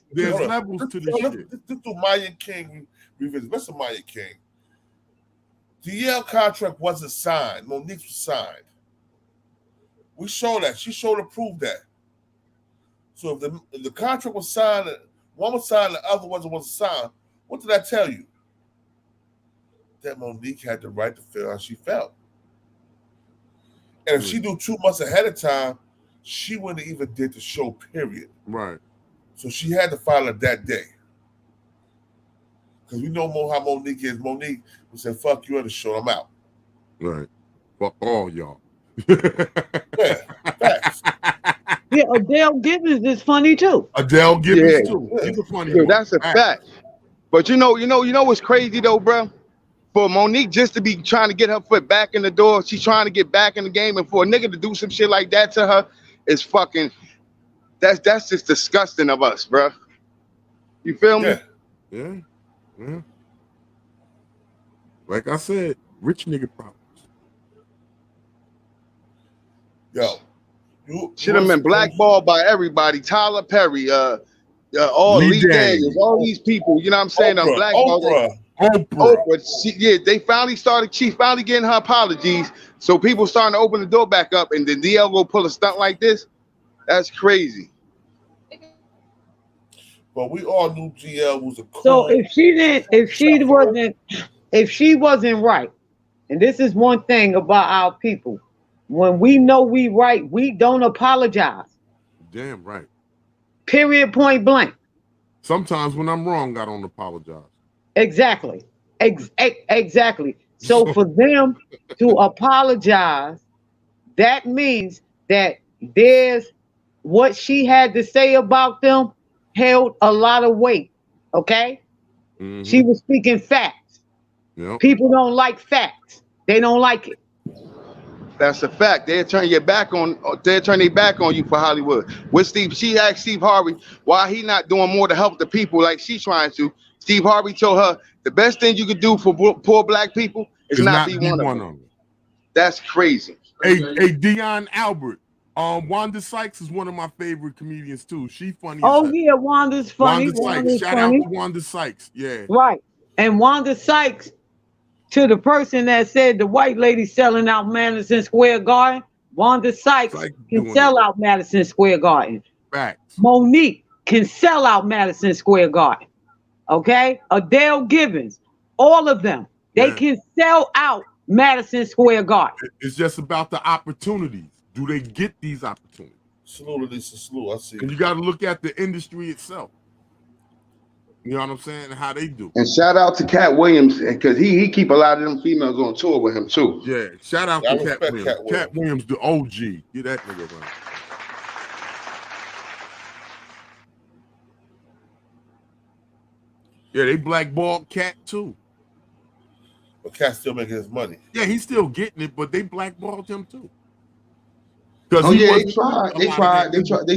to this shit. This is Maya King revisit. Mr. Maya King. The Yale contract wasn't signed. Monique was signed. We show that. She showed to prove that. So if the contract was signed, one was signed, the other wasn't signed, what did I tell you? That Monique had the right to feel how she felt. And if she knew 2 months ahead of time, she wouldn't even did the show, period. Right. So she had to file it that day. Because we know how Monique is. Monique would say, fuck you at the show, I'm out. Right. Fuck all y'all. Yeah, facts. Yeah, Adele Gibbons is funny too. Adele Gibbons too. She's a funny one. That's a fact. But you know what's crazy though, bro? For Monique just to be trying to get her foot back in the door, she's trying to get back in the game, and for a nigga to do some shit like that to her is fucking. That's just disgusting of us, bro. You feel me? Yeah. Like I said, rich nigga problems. Yo, should have been blackballed by everybody. Tyler Perry, all Lee Daniels, all these people. You know what I'm saying? Oprah, Blackballed. Oprah. She finally getting her apologies. So people starting to open the door back up, and then DL go pull a stunt like this. That's crazy. But we all knew GL was a cool. So if she wasn't right, and this is one thing about our people, when we know we right, we don't apologize. Damn right. Period, point blank. Sometimes when I'm wrong, I don't apologize. Exactly. Exactly. So for them to apologize, that means that there's what she had to say about them held a lot of weight. Okay? Mm-hmm. She was speaking facts. Yep. People don't like facts. They don't like it. That's a fact. They'll turn their back on you for Hollywood. With Steve, she asked Steve Harvey why he not doing more to help the people like she's trying to. Steve Harvey told her the best thing you could do for poor black people is not be one of them. That's crazy. Hey, Dion Albert. Wanda Sykes is one of my favorite comedians too. She funny. Yeah, Wanda's funny. Shout out to Wanda Sykes. Yeah. Right. And Wanda Sykes, to the person that said the white lady selling out Madison Square Garden, Wanda Sykes can sell out Madison Square Garden. Facts. Monique can sell out Madison Square Garden. Okay? Adele Gibbons, all of them, they can sell out Madison Square Garden. It's just about the opportunities. Do they get these opportunities? Salute, Lisa, salute. I see. And you got to look at the industry itself. You know what I'm saying? And how they do. And shout out to Cat Williams, because he keep a lot of them females on tour with him too. Yeah, shout out to Cat Williams. Cat Williams, the OG. Get that nigga around. Yeah, they blackballed Cat too. But Cat's still making his money. Yeah, he's still getting it, but they blackballed him too. Oh yeah, they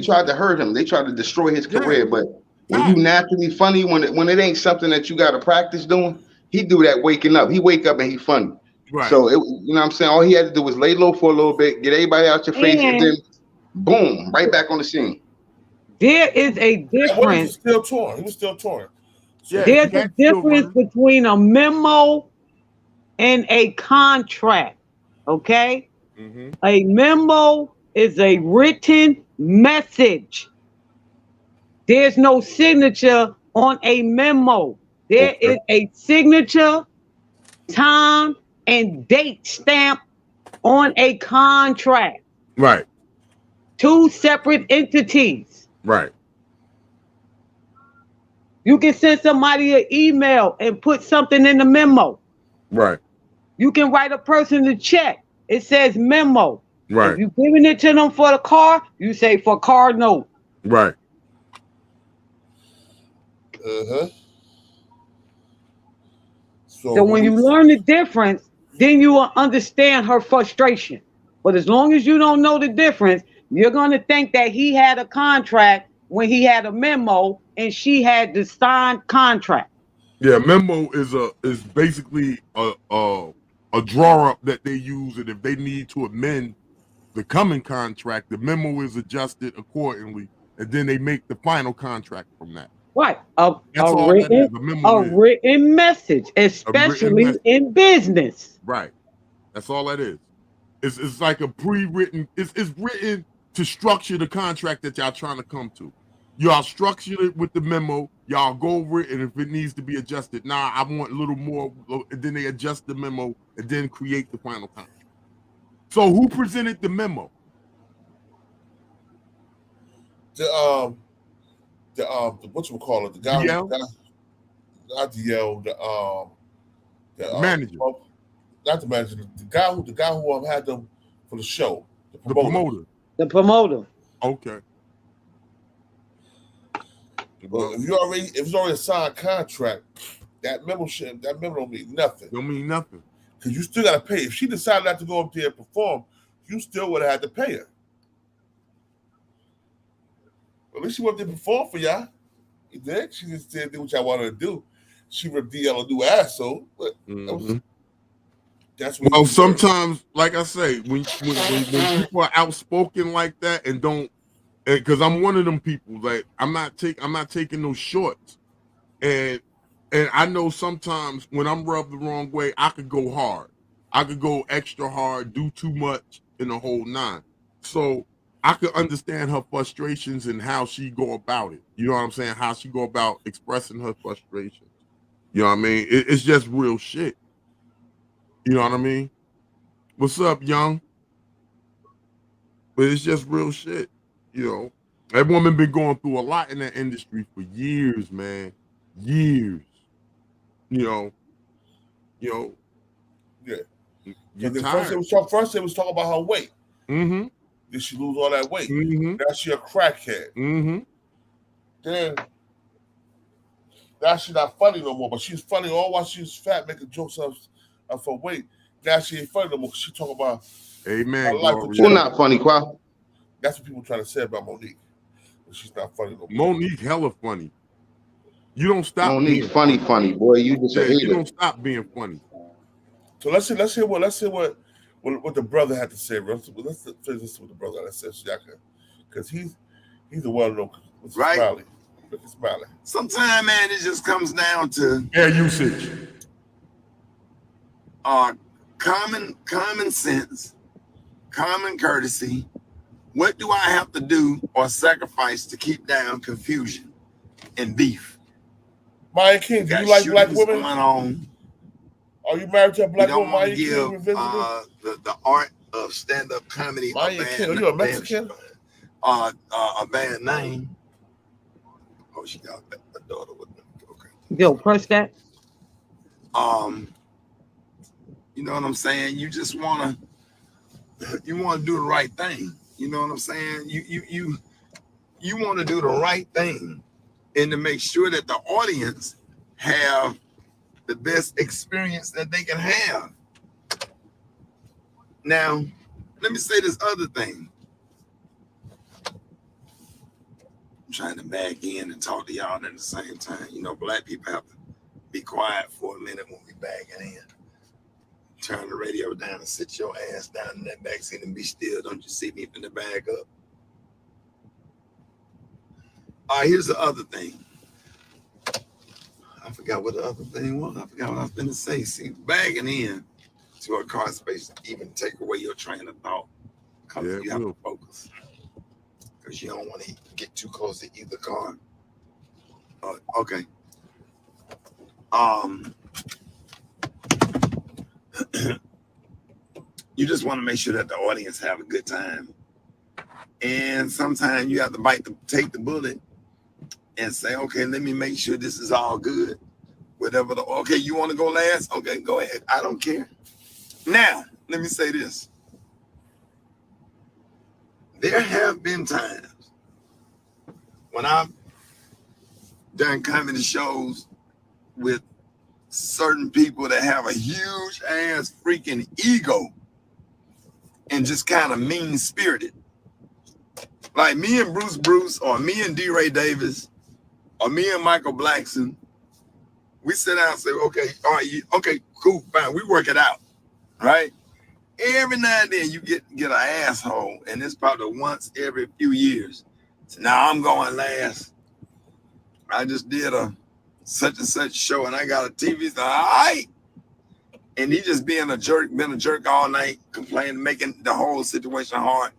tried to hurt him. They tried to destroy his career. But when you naturally funny, when it ain't something that you got to practice doing, he do that waking up. He wake up and he funny. Right. So you know what I'm saying? All he had to do was lay low for a little bit, get everybody out your face, and then boom, right back on the scene. There is a difference. He was still torn. He was still torn. Yeah, there's a difference between a memo and a contract. Okay? Mm-hmm. A memo is a written message. There's no signature on a memo. There is a signature, time, and date stamp on a contract. Right. Two separate entities. Right. You can send somebody an email and put something in the memo. Right. You can write a person a check. It says memo. Right. If you're giving it to them for the car, you say for car note. Right. Uh-huh. So when you learn the difference, then you will understand her frustration. But as long as you don't know the difference, you're going to think that he had a contract when he had a memo and she had the signed contract. Yeah, memo is basically a draw up that they use, and if they need to amend the coming contract, the memo is adjusted accordingly, and then they make the final contract from that. Right. A written message, especially in business. Right. That's all that is. It's like a pre-written, it's written to structure the contract that y'all trying to come to. Y'all structure it with the memo, y'all go over it, and if it needs to be adjusted, I want a little more, and then they adjust the memo and then create the final contract. So who presented the memo? The whatchamacallit, the guy, not DL, the manager. Not the manager, the guy who had them for the show. The promoter. The promoter. Okay. Well, if it's already a signed contract, that memo don't mean nothing. Don't mean nothing. Because you still gotta pay. If she decided not to go up there and perform, you still would have had to pay her. At least she went there to perform for y'all. You did. She just did what y'all wanted to do. She ripped DL a new asshole, but that was That's what. Well, sometimes, like I say, when people are outspoken like that and don't, because I'm one of them people. Like I'm not taking no shorts, and I know sometimes when I'm rubbed the wrong way, I could go hard. I could go extra hard, do too much in the whole nine. So I could understand her frustrations and how she go about it. You know what I'm saying? How she go about expressing her frustrations. You know what I mean? It's just real shit. You know what I mean? What's up, young? But it's just real shit. You know, that woman been going through a lot in that industry for years, man. Years. You know. Yeah. You're First they was talking about her weight. Mm-hmm. Did she lose all that weight? Mm-hmm. Now she a crackhead. Mm-hmm. Then now she not funny no more, but she's funny all while she was fat, making jokes of her weight. Now she ain't funny no more because she talk about amen. Who not funny, Qua? That's what people trying to say about Monique. But she's not funny no more. Monique hella funny. You don't stop. Monique funny, boy. You just a hater. You don't stop being funny. So let's hear what the brother had to say. Let's listen to what the brother had to say, because he's the one know. Right. Smiley. Look at Smiley. Sometimes, man, it just comes down to air usage. Common sense, common courtesy. What do I have to do or sacrifice to keep down confusion and beef? Maya King, do you like black women? Going on. Are you married to a black woman? Maya King, the art of stand-up comedy. Maya King, are you a Mexican? A bad name. Oh, she got a daughter with me. Okay. Yo, press that. You know what I'm saying? You just wanna do the right thing. You know what I'm saying? You want to do the right thing and to make sure that the audience have the best experience that they can have. Now, let me say this other thing. I'm trying to back in and talk to y'all at the same time. You know, black people have to be quiet for a minute when we backing in. Turn the radio down and sit your ass down in that back seat and be still. Don't you see me from the back up? All right, here's the other thing. I forgot what the other thing was. I forgot what I was going to say. See, bagging in to a car space even take away your train of thought. Because you have to focus. Because you don't want to get too close to either car. Okay. You just want to make sure that the audience have a good time. And sometimes you have to take the bullet and say, okay, let me make sure this is all good. Whatever okay, you want to go last? Okay, go ahead. I don't care. Now, let me say this. There have been times when I've done comedy shows with certain people that have a huge ass freaking ego and just kind of mean-spirited. Like me and Bruce, or me and D-Ray Davis, or me and Michael Blackson, we sit down and say, okay, all right, okay, cool, fine, we work it out, right? Every now and then you get an asshole, and it's probably once every few years. So now I'm going last. I just did a such and such show, and I got a TV. So, all right. And he just been a jerk all night, complaining, making the whole situation hard.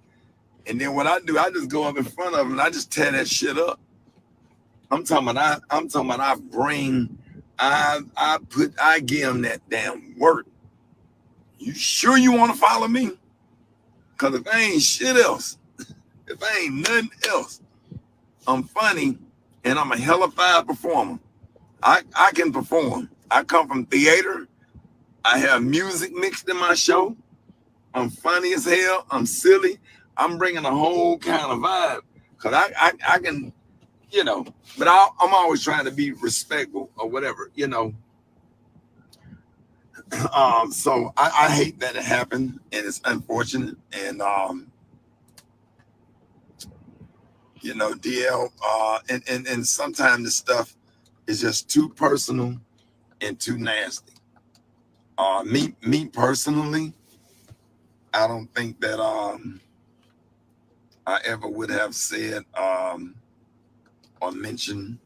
And then what I do, I just go up in front of him and I just tear that shit up. I give him that damn work. You sure you want to follow me? Because if I ain't shit else, if I ain't nothing else, I'm funny and I'm a hellified performer. I can perform. I come from theater. I have music mixed in my show. I'm funny as hell. I'm silly. I'm bringing a whole kind of vibe. Because I can, you know, but I'm always trying to be respectful or whatever, you know. So I hate that it happened, and it's unfortunate. And, you know, DL, and sometimes this stuff is just too personal and too nasty. Me personally, I don't think that I ever would have said or mentioned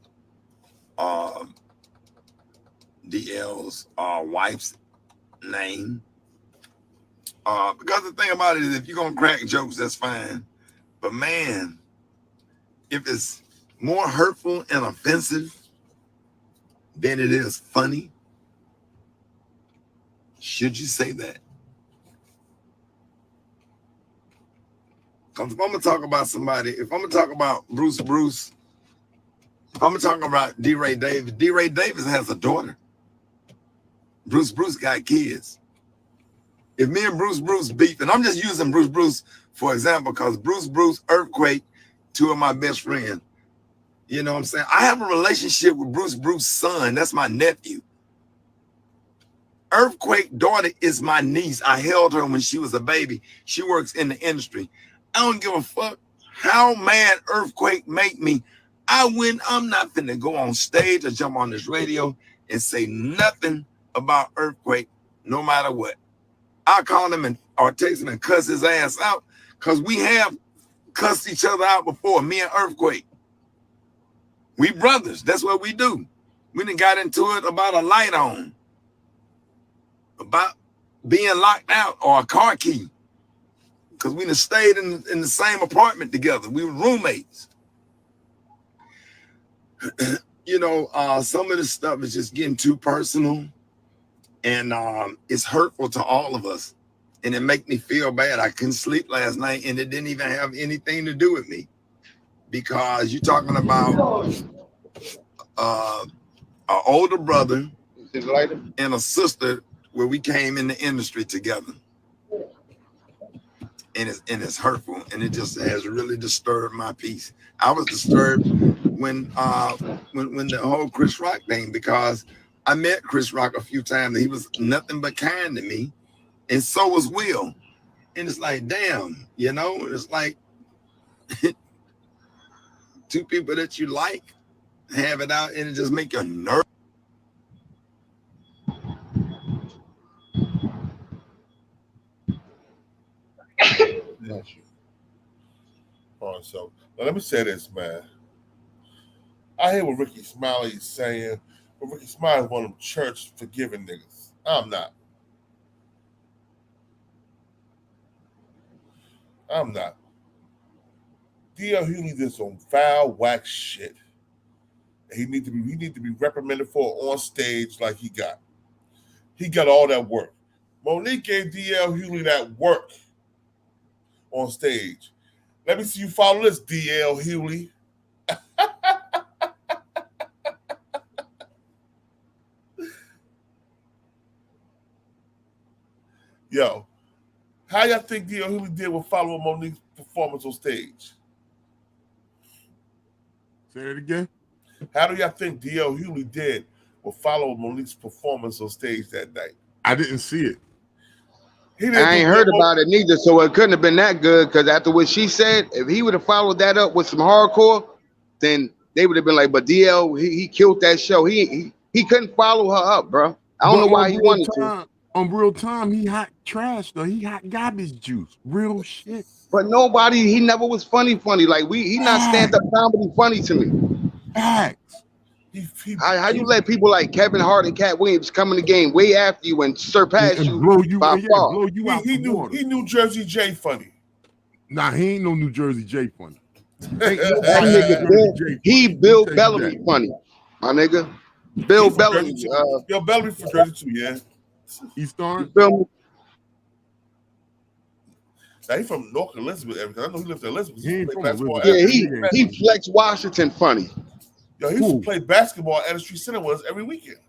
DL's wife's name. Because the thing about it is, if you're gonna crack jokes, that's fine. But man, if it's more hurtful and offensive than it is funny, should you say that? Because if I'm gonna talk about somebody, if I'm gonna talk about Bruce, if I'm gonna talk about D-Ray Davis has a daughter. Bruce got kids. If me and Bruce beef, and I'm just using Bruce for example, because Bruce, Earthquake, two of my best friends. You know what I'm saying? I have a relationship with Bruce's son. That's my nephew. Earthquake daughter is my niece. I held her when she was a baby. She works in the industry. I don't give a fuck how mad Earthquake make me. I'm not finna go on stage or jump on this radio and say nothing about Earthquake, no matter what. I call him or text him and cuss his ass out, because we have cussed each other out before, me and Earthquake. We brothers. That's what we do. We done got into it about a light on, about being locked out or a car key, because we done stayed in the same apartment together. We were roommates. You know, some of this stuff is just getting too personal, and it's hurtful to all of us, and it make me feel bad. I couldn't sleep last night, and it didn't even have anything to do with me, because you're talking about an older brother and a sister where we came in the industry together, and it's hurtful, and it just has really disturbed my peace. I was disturbed when the whole Chris Rock thing, because I met Chris Rock a few times, and he was nothing but kind to me, and so was Will. And it's like, damn, you know, it's like two people that you like have it out, and it just make you nervous. So now let me say this, man. I hear what Ricky Smiley is saying, but Ricky Smiley is one of them church forgiving niggas. I'm not. DL Hughly did some foul, whack shit. He need to be reprimanded for on stage like he got. He got all that work. Monique gave DL Hughly that work on stage. Let me see you follow this, DL Hughly. Yo, how y'all think DL Hughly did with following Monique's performance on stage? Say it again. How do y'all think DL Hughly did with following Monique's performance on stage that night? I didn't see it. I ain't heard about it neither, so it couldn't have been that good, because after what she said, if he would have followed that up with some hardcore, then they would have been like, but DL, he killed that show. He couldn't follow her up, bro. I don't know why he wanted to. On real time, he hot trash, though. He hot garbage juice. Real shit. But he never was funny. Like, he not stand-up comedy funny to me. How you let people like Kevin Hart and Cat Williams come in the game way after you and surpass you by far? Blow you out. He knew Jersey J funny. Nah, he ain't no New Jersey J funny. He Bill Bellamy funny, my nigga. Bill Bellamy. Bill Bellamy for Jersey too, yeah. He's starting. Now he's from North Elizabeth, because I know he lives in Elizabeth. He Flex Washington funny. Yo, he used to play basketball at the Street Center with us every weekend.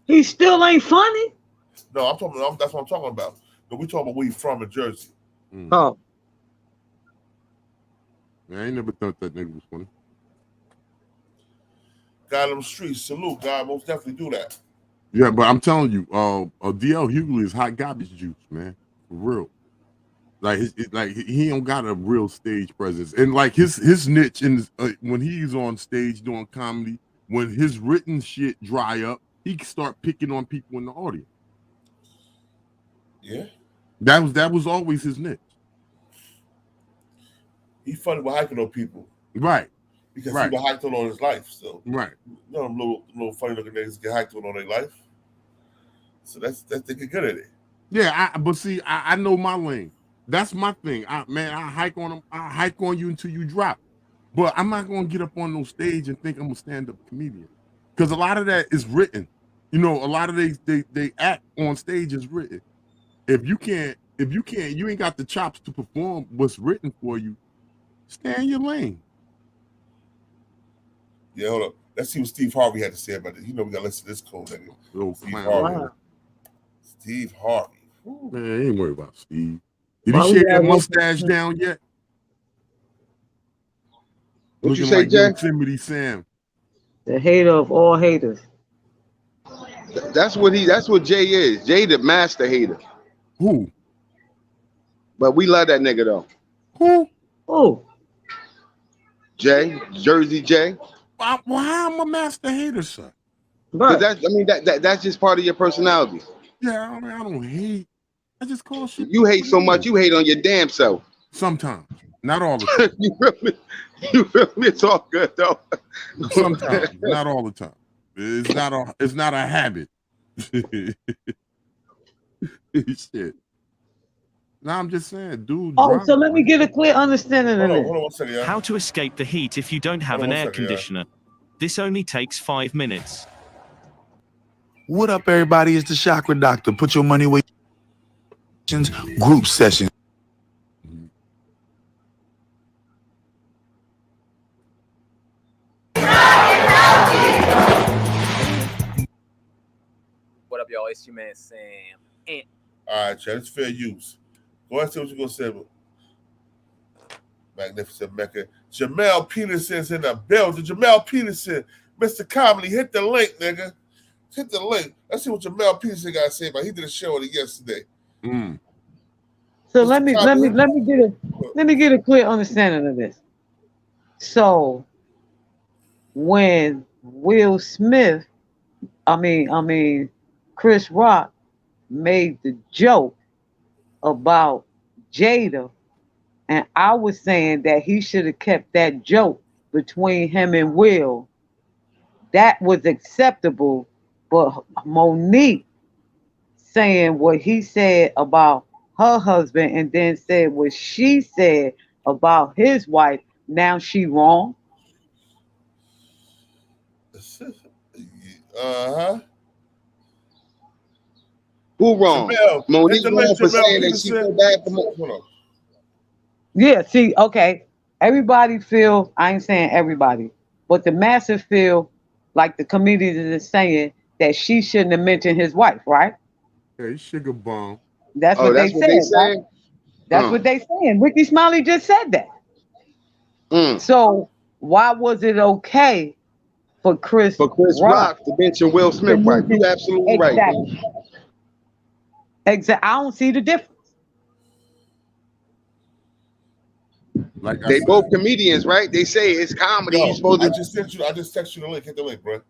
He still ain't funny. No, that's what I'm talking about. No, we talking about where he's from in Jersey. Oh. Yeah, I ain't never thought that nigga was funny. Guy on the streets, salute. God most definitely do that. Yeah, but I'm telling you, DL Hughly is hot garbage juice, man. For real. Like he don't got a real stage presence, and like his niche in when he's on stage doing comedy, when his written shit dry up, he can start picking on people in the audience. Yeah. That was always his niche. He funny with hyping on people. Right. Because right. he was hyped on all his life. So right. You know them little funny looking niggas get hyped on all their life. So that's they get good at it. Yeah, but see, I know my lane. That's my thing. I hike on them. I hike on you until you drop. But I'm not gonna get up on no stage and think I'm a stand-up comedian. Because a lot of that is written. You know, a lot of they act on stage is written. If you ain't got the chops to perform what's written for you, stay in your lane. Yeah, hold up. Let's see what Steve Harvey had to say about it. You know we gotta listen to this cold nigga. Steve Harvey. Wow. Steve Harvey. Man, ain't worried about Steve. Did he shave that mustache down yet? What you Looking say, like Jay? Yosemite Sam. The hater of all haters. That's what Jay is. Jay the master hater. Who? But we love that nigga though. Who? Jay, Jersey Jay. Why I'm a master hater, sir? Because that's just part of your personality. Yeah, I mean, I don't hate. I just call shit. You hate so much, you hate on your damn self. Sometimes. Not all the time. you feel me? It's all good though. Sometimes, not all the time. It's not a habit. Shit. Now I'm just saying, dude. Oh, so let me get a clear understanding of this. Hold on 1 second, yeah. How to escape the heat if you don't have an air conditioner. This only takes 5 minutes. What up, everybody? It's the Chakra Doctor. Put your money where group session. What up, y'all? It's your man Sam. All right, Chad. It's fair use. Go ahead and say what you're gonna say. Magnificent Mecca. Jamel Peterson's in the building. Jamel Peterson, Mr. Comedy, hit the link, nigga. Hit the link. Let's see what Jamel Peterson got to say about. He did a show on it yesterday. So let me get a clear understanding of this. So when Will Smith, Chris Rock made the joke about Jada, and I was saying that he should have kept that joke between him and Will, that was acceptable. But Monique saying what he said about her husband and then said what she said about his wife, now she wrong? Who wrong? Monique wrong for saying that she feel bad for Monique. Yeah, see, okay. Everybody feel, I ain't saying everybody, but the masses feel like the comedians is saying that she shouldn't have mentioned his wife, right? Hey, sugar bomb. That's what they said. Right? That's what they saying. Ricky Smiley just said that. So why was it okay for Chris Rock to mention Will Smith wife? You're absolutely right. Exactly. I don't see the difference. Like they both comedians, right? They say it's comedy. Yo, You're supposed to. I just text you the link. Hit the link, bro.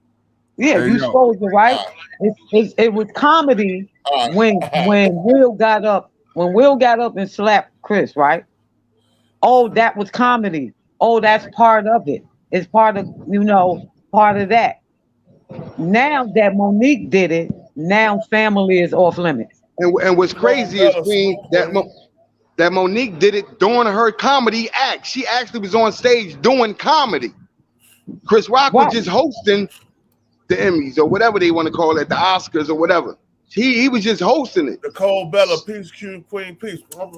Yeah, you supposed to, right? It was comedy when Will got up and slapped Chris, right? Oh, that was comedy. Oh, that's part of it. It's part of part of that. Now that Monique did it, now family is off limits. And what's crazy is Queen that Monique did it during her comedy act. She actually was on stage doing comedy. Chris Rock was just hosting the Emmys or whatever they want to call it, the Oscars or whatever. He was just hosting it. Nicole Bella, peace, Q, Queen, peace. So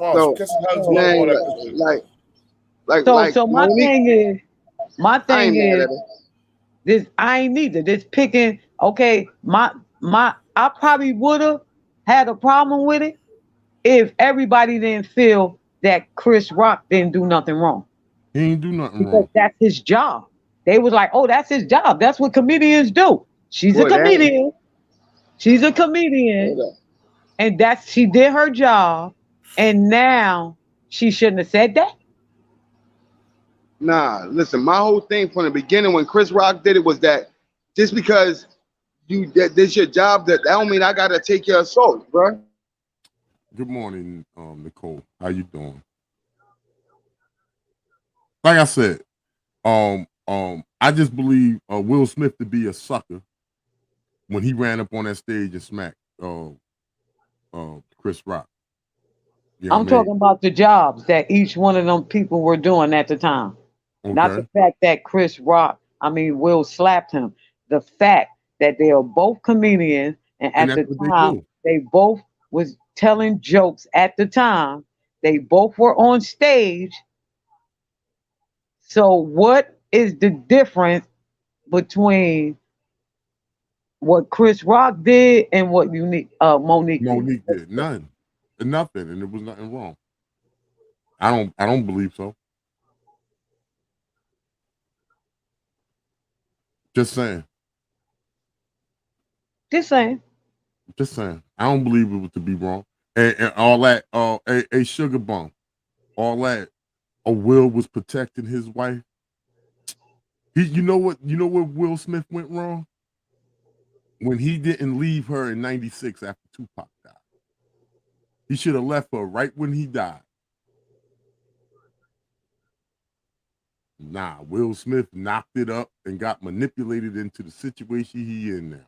my thing is this. I ain't neither. This picking. Okay, I probably would have had a problem with it if everybody didn't feel that Chris Rock didn't do nothing wrong. He didn't do nothing because wrong. That's his job. They was like, oh, that's his job. That's what comedians do. She's a comedian. She's a comedian. And she did her job. And now she shouldn't have said that. Nah, listen, my whole thing from the beginning when Chris Rock did it was that just because this your job, that don't mean I gotta take your assault, bro. Good morning, Nicole. How you doing? Like I said, I just believe Will Smith to be a sucker when he ran up on that stage and smacked Chris Rock. You know I'm talking about the jobs that each one of them people were doing at the time. Okay. Not the fact that Will slapped him. The fact that they are both comedians, and at the time they both was telling jokes at the time. They both were on stage. So what is the difference between what Chris Rock did and what Monique did? None. Nothing, and there was nothing wrong. I don't believe so. Just saying. Just saying. Just saying. I don't believe it was to be wrong. And all that, a sugar bump, all that. Will was protecting his wife. You know what Will Smith went wrong? When he didn't leave her in '96 after Tupac died. He should have left her right when he died. Nah, Will Smith knocked it up and got manipulated into the situation he in now.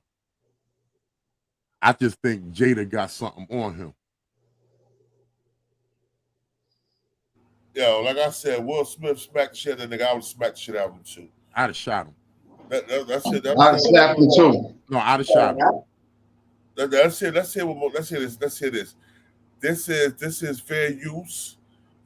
I just think Jada got something on him. Yo, like I said, Will Smith smacked the shit out of that nigga. I would smack the shit out of him too. I'd have shot him. That's it. I'd have slapped him too. No, I'd have shot him. Let's hear this. This is fair use.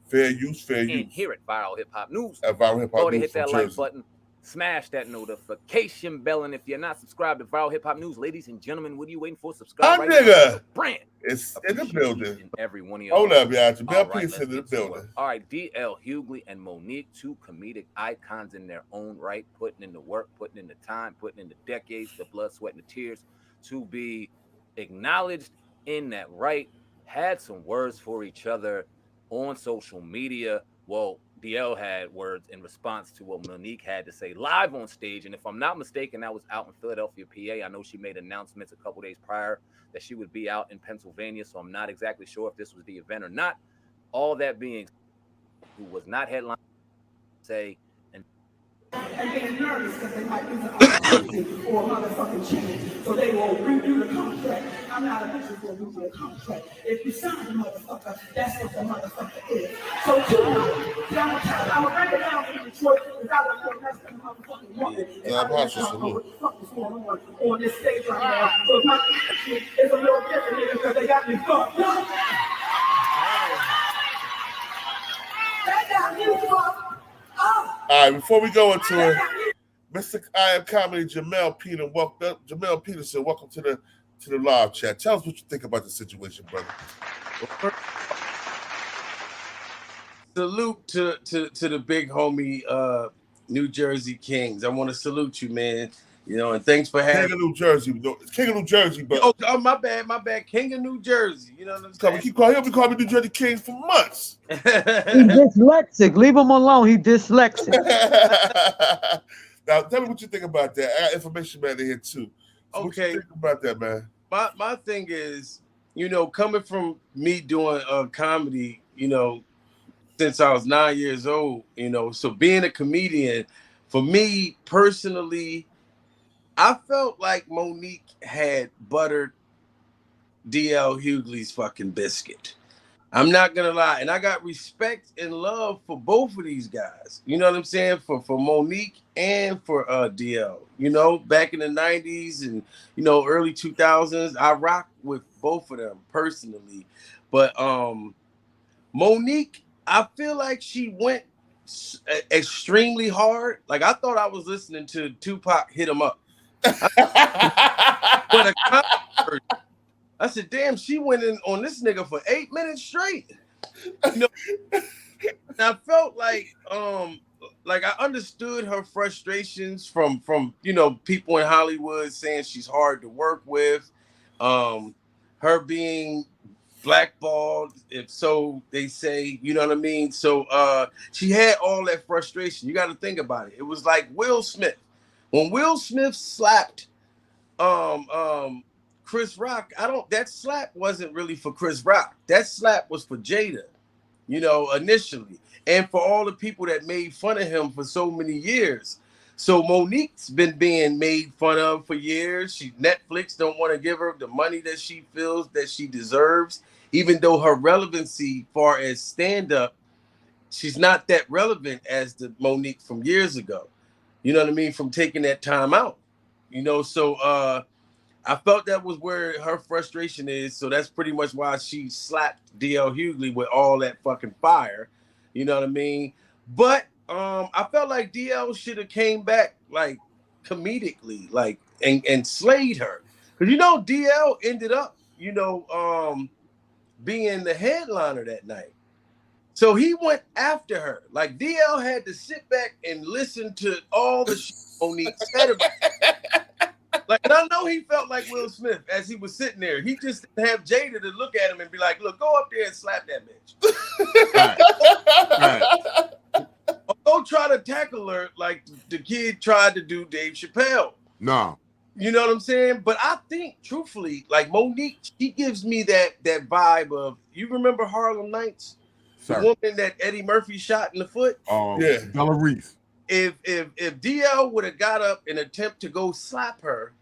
Fair use. And here at Viral Hip Hop News. At Viral Hip Hop Go to News hit that from like Jersey. button. Smash that notification bell. And if you're not subscribed to Viral Hip Hop News, ladies and gentlemen, what are you waiting for? Subscribe right nigga. now. Brand. It's in the building. Every one of Hold up, y'all. Jamel All right, Peterson in the let's get to building. it. All right, DL Hughly and Monique, two comedic icons in their own right, putting in the work, putting in the time, putting in the decades, the blood, sweat, and the tears to be acknowledged in that right, had some words for each other on social media. Well, DL had words in response to what Monique had to say live on stage. And if I'm not mistaken, that was out in Philadelphia, PA. I know she made announcements a couple days prior that she would be out in Pennsylvania. So I'm not exactly sure if this was the event or not. All that being who was not headline say and being nervous because they might lose an opportunity or a motherfucking chance. So they will redo the contract. I'm not a bitch who's going to redo the contract. If you sign the motherfucker, that's what the motherfucker is. So tonight, I'm going to break it down in Detroit without a full rest of the motherfucking woman. And I don't know what the fuck is going on this stage right now. So my action is a little different because they got me fucked up. They got me fucked up. All right, before we go into it, Mr. I Am Comedy Jamel Peterson, welcome to the live chat. Tell us what you think about the situation, brother. Salute to the big homie New Jersey Kings. I want to salute you, man. You know, and thanks for having King of New Jersey. King of New Jersey, but oh, my bad. King of New Jersey. You know what I'm saying? He'll be calling me New Jersey King for months. He's dyslexic. Leave him alone. He's dyslexic. Now, tell me what you think about that. I got information man in here too. So okay. What you think about that, man? My thing is, you know, coming from me doing comedy, you know, since I was 9 years old, you know, so being a comedian, for me personally, I felt like Monique had buttered DL Hughly's fucking biscuit. I'm not gonna lie, and I got respect and love for both of these guys. You know what I'm saying? For Monique and for DL. You know, back in the 90s and you know early 2000s, I rocked with both of them personally. But Monique, I feel like she went extremely hard. Like I thought I was listening to Tupac Hit 'Em Up. But I said, damn, she went in on this nigga for 8 minutes straight. You know, and I felt like I understood her frustrations from you know people in Hollywood saying she's hard to work with, her being blackballed, if so they say, you know what I mean. So she had all that frustration. You got to think about it. It was like Will Smith. When Will Smith slapped Chris Rock, that slap wasn't really for Chris Rock. That slap was for Jada, you know, initially. And for all the people that made fun of him for so many years. So Monique's been being made fun of for years. Netflix don't want to give her the money that she feels that she deserves, even though her relevancy far as stand-up, she's not that relevant as the Monique from years ago. You know what I mean? From taking that time out. You know, so I felt that was where her frustration is. So that's pretty much why she slapped DL Hughly with all that fucking fire. You know what I mean? But I felt like DL should have came back like comedically, like and slayed her. Because you know, DL ended up, you know, being the headliner that night. So he went after her. Like DL had to sit back and listen to all the shit Monique said about her. Like, and I know he felt like Will Smith as he was sitting there. He just didn't have Jada to look at him and be like, look, go up there and slap that bitch. Or go try to tackle her like the kid tried to do Dave Chappelle. No. You know what I'm saying? But I think, truthfully, like Monique, she gives me that vibe of, you remember Harlem Nights? Sir. The woman that Eddie Murphy shot in the foot? Yeah. Bella Reese. If DL would have got up and attempt to go slap her,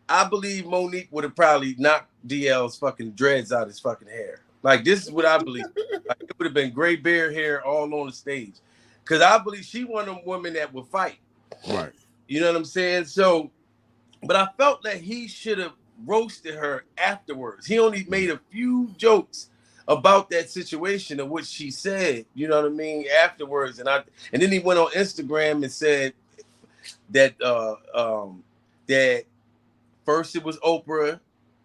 I believe Monique would have probably knocked DL's fucking dreads out his fucking hair. Like, this is what I believe. Like, it would have been gray beard hair all on the stage. Because I believe she one of them women that would fight. Right. You know what I'm saying? So, but I felt that he should have roasted her afterwards. He only made a few jokes about that situation of what she said, you know what I mean, afterwards. And then he went on Instagram and said that that first it was Oprah,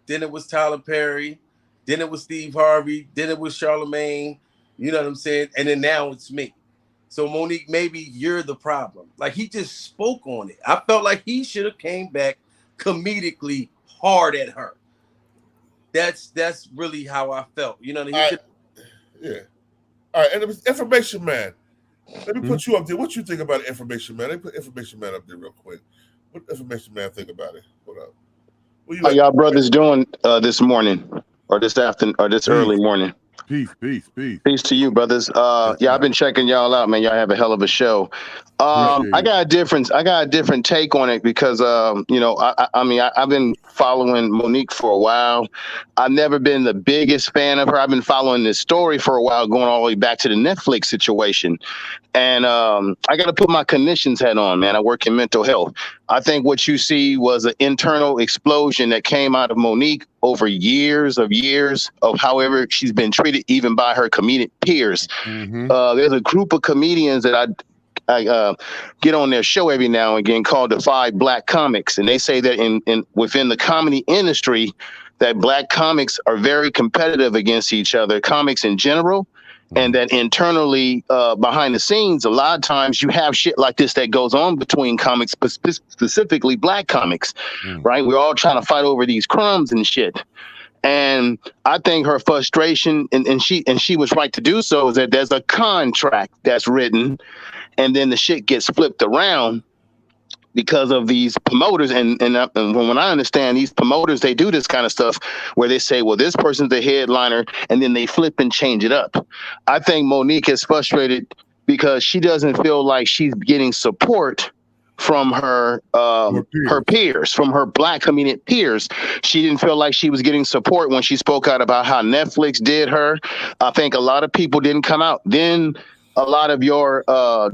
then it was Tyler Perry, then it was Steve Harvey, then it was Charlamagne, you know what I'm saying? And then now it's me. So Monique, maybe you're the problem. Like, he just spoke on it. I felt like he should have came back comedically hard at her. That's really how I felt. You know what I mean? Yeah. All right, and it was Information Man. Let me put you up there. What you think about Information Man? Let me put Information Man up there real quick. What Information Man think about it? Hold up. How y'all brothers doing this morning, or this afternoon, or this early morning? Peace. Peace to you, brothers. Yeah, I've been checking y'all out, man. Y'all have a hell of a show. I got a different take on it because you know, I mean, I've been following Monique for a while. I've never been the biggest fan of her. I've been following this story for a while, going all the way back to the Netflix situation. And I got to put my clinician's hat on, man. I work in mental health. I think what you see was an internal explosion that came out of Monique over years of however she's been treated, even by her comedic peers. There's a group of comedians that I get on their show every now and again called the 5 Black Comics, and they say that within the comedy industry, that Black comics are very competitive against each other, comics in general, and that internally, behind the scenes, a lot of times you have shit like this that goes on between comics, specifically Black comics, right? We're all trying to fight over these crumbs and shit. And I think her frustration, and she was right to do so, is that there's a contract that's written, and then the shit gets flipped around because of these promoters. And when I understand, these promoters, they do this kind of stuff where they say, well, this person's the headliner, and then they flip and change it up. I think Monique is frustrated because she doesn't feel like she's getting support from her peers, from her Black comedian peers. She didn't feel like she was getting support when she spoke out about how Netflix did her. I think a lot of people didn't come out. Then a lot of your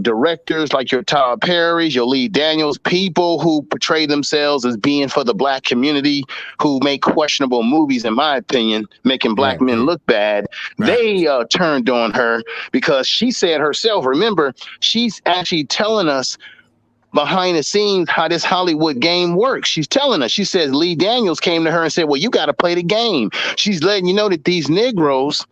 directors, like your Tyler Perry's, your Lee Daniels, people who portray themselves as being for the Black community, who make questionable movies, in my opinion, making Black men look bad, they turned on her because she said herself, remember, she's actually telling us behind the scenes how this Hollywood game works. She's telling us, she says Lee Daniels came to her and said, well, you got to play the game. She's letting you know that these Negroes,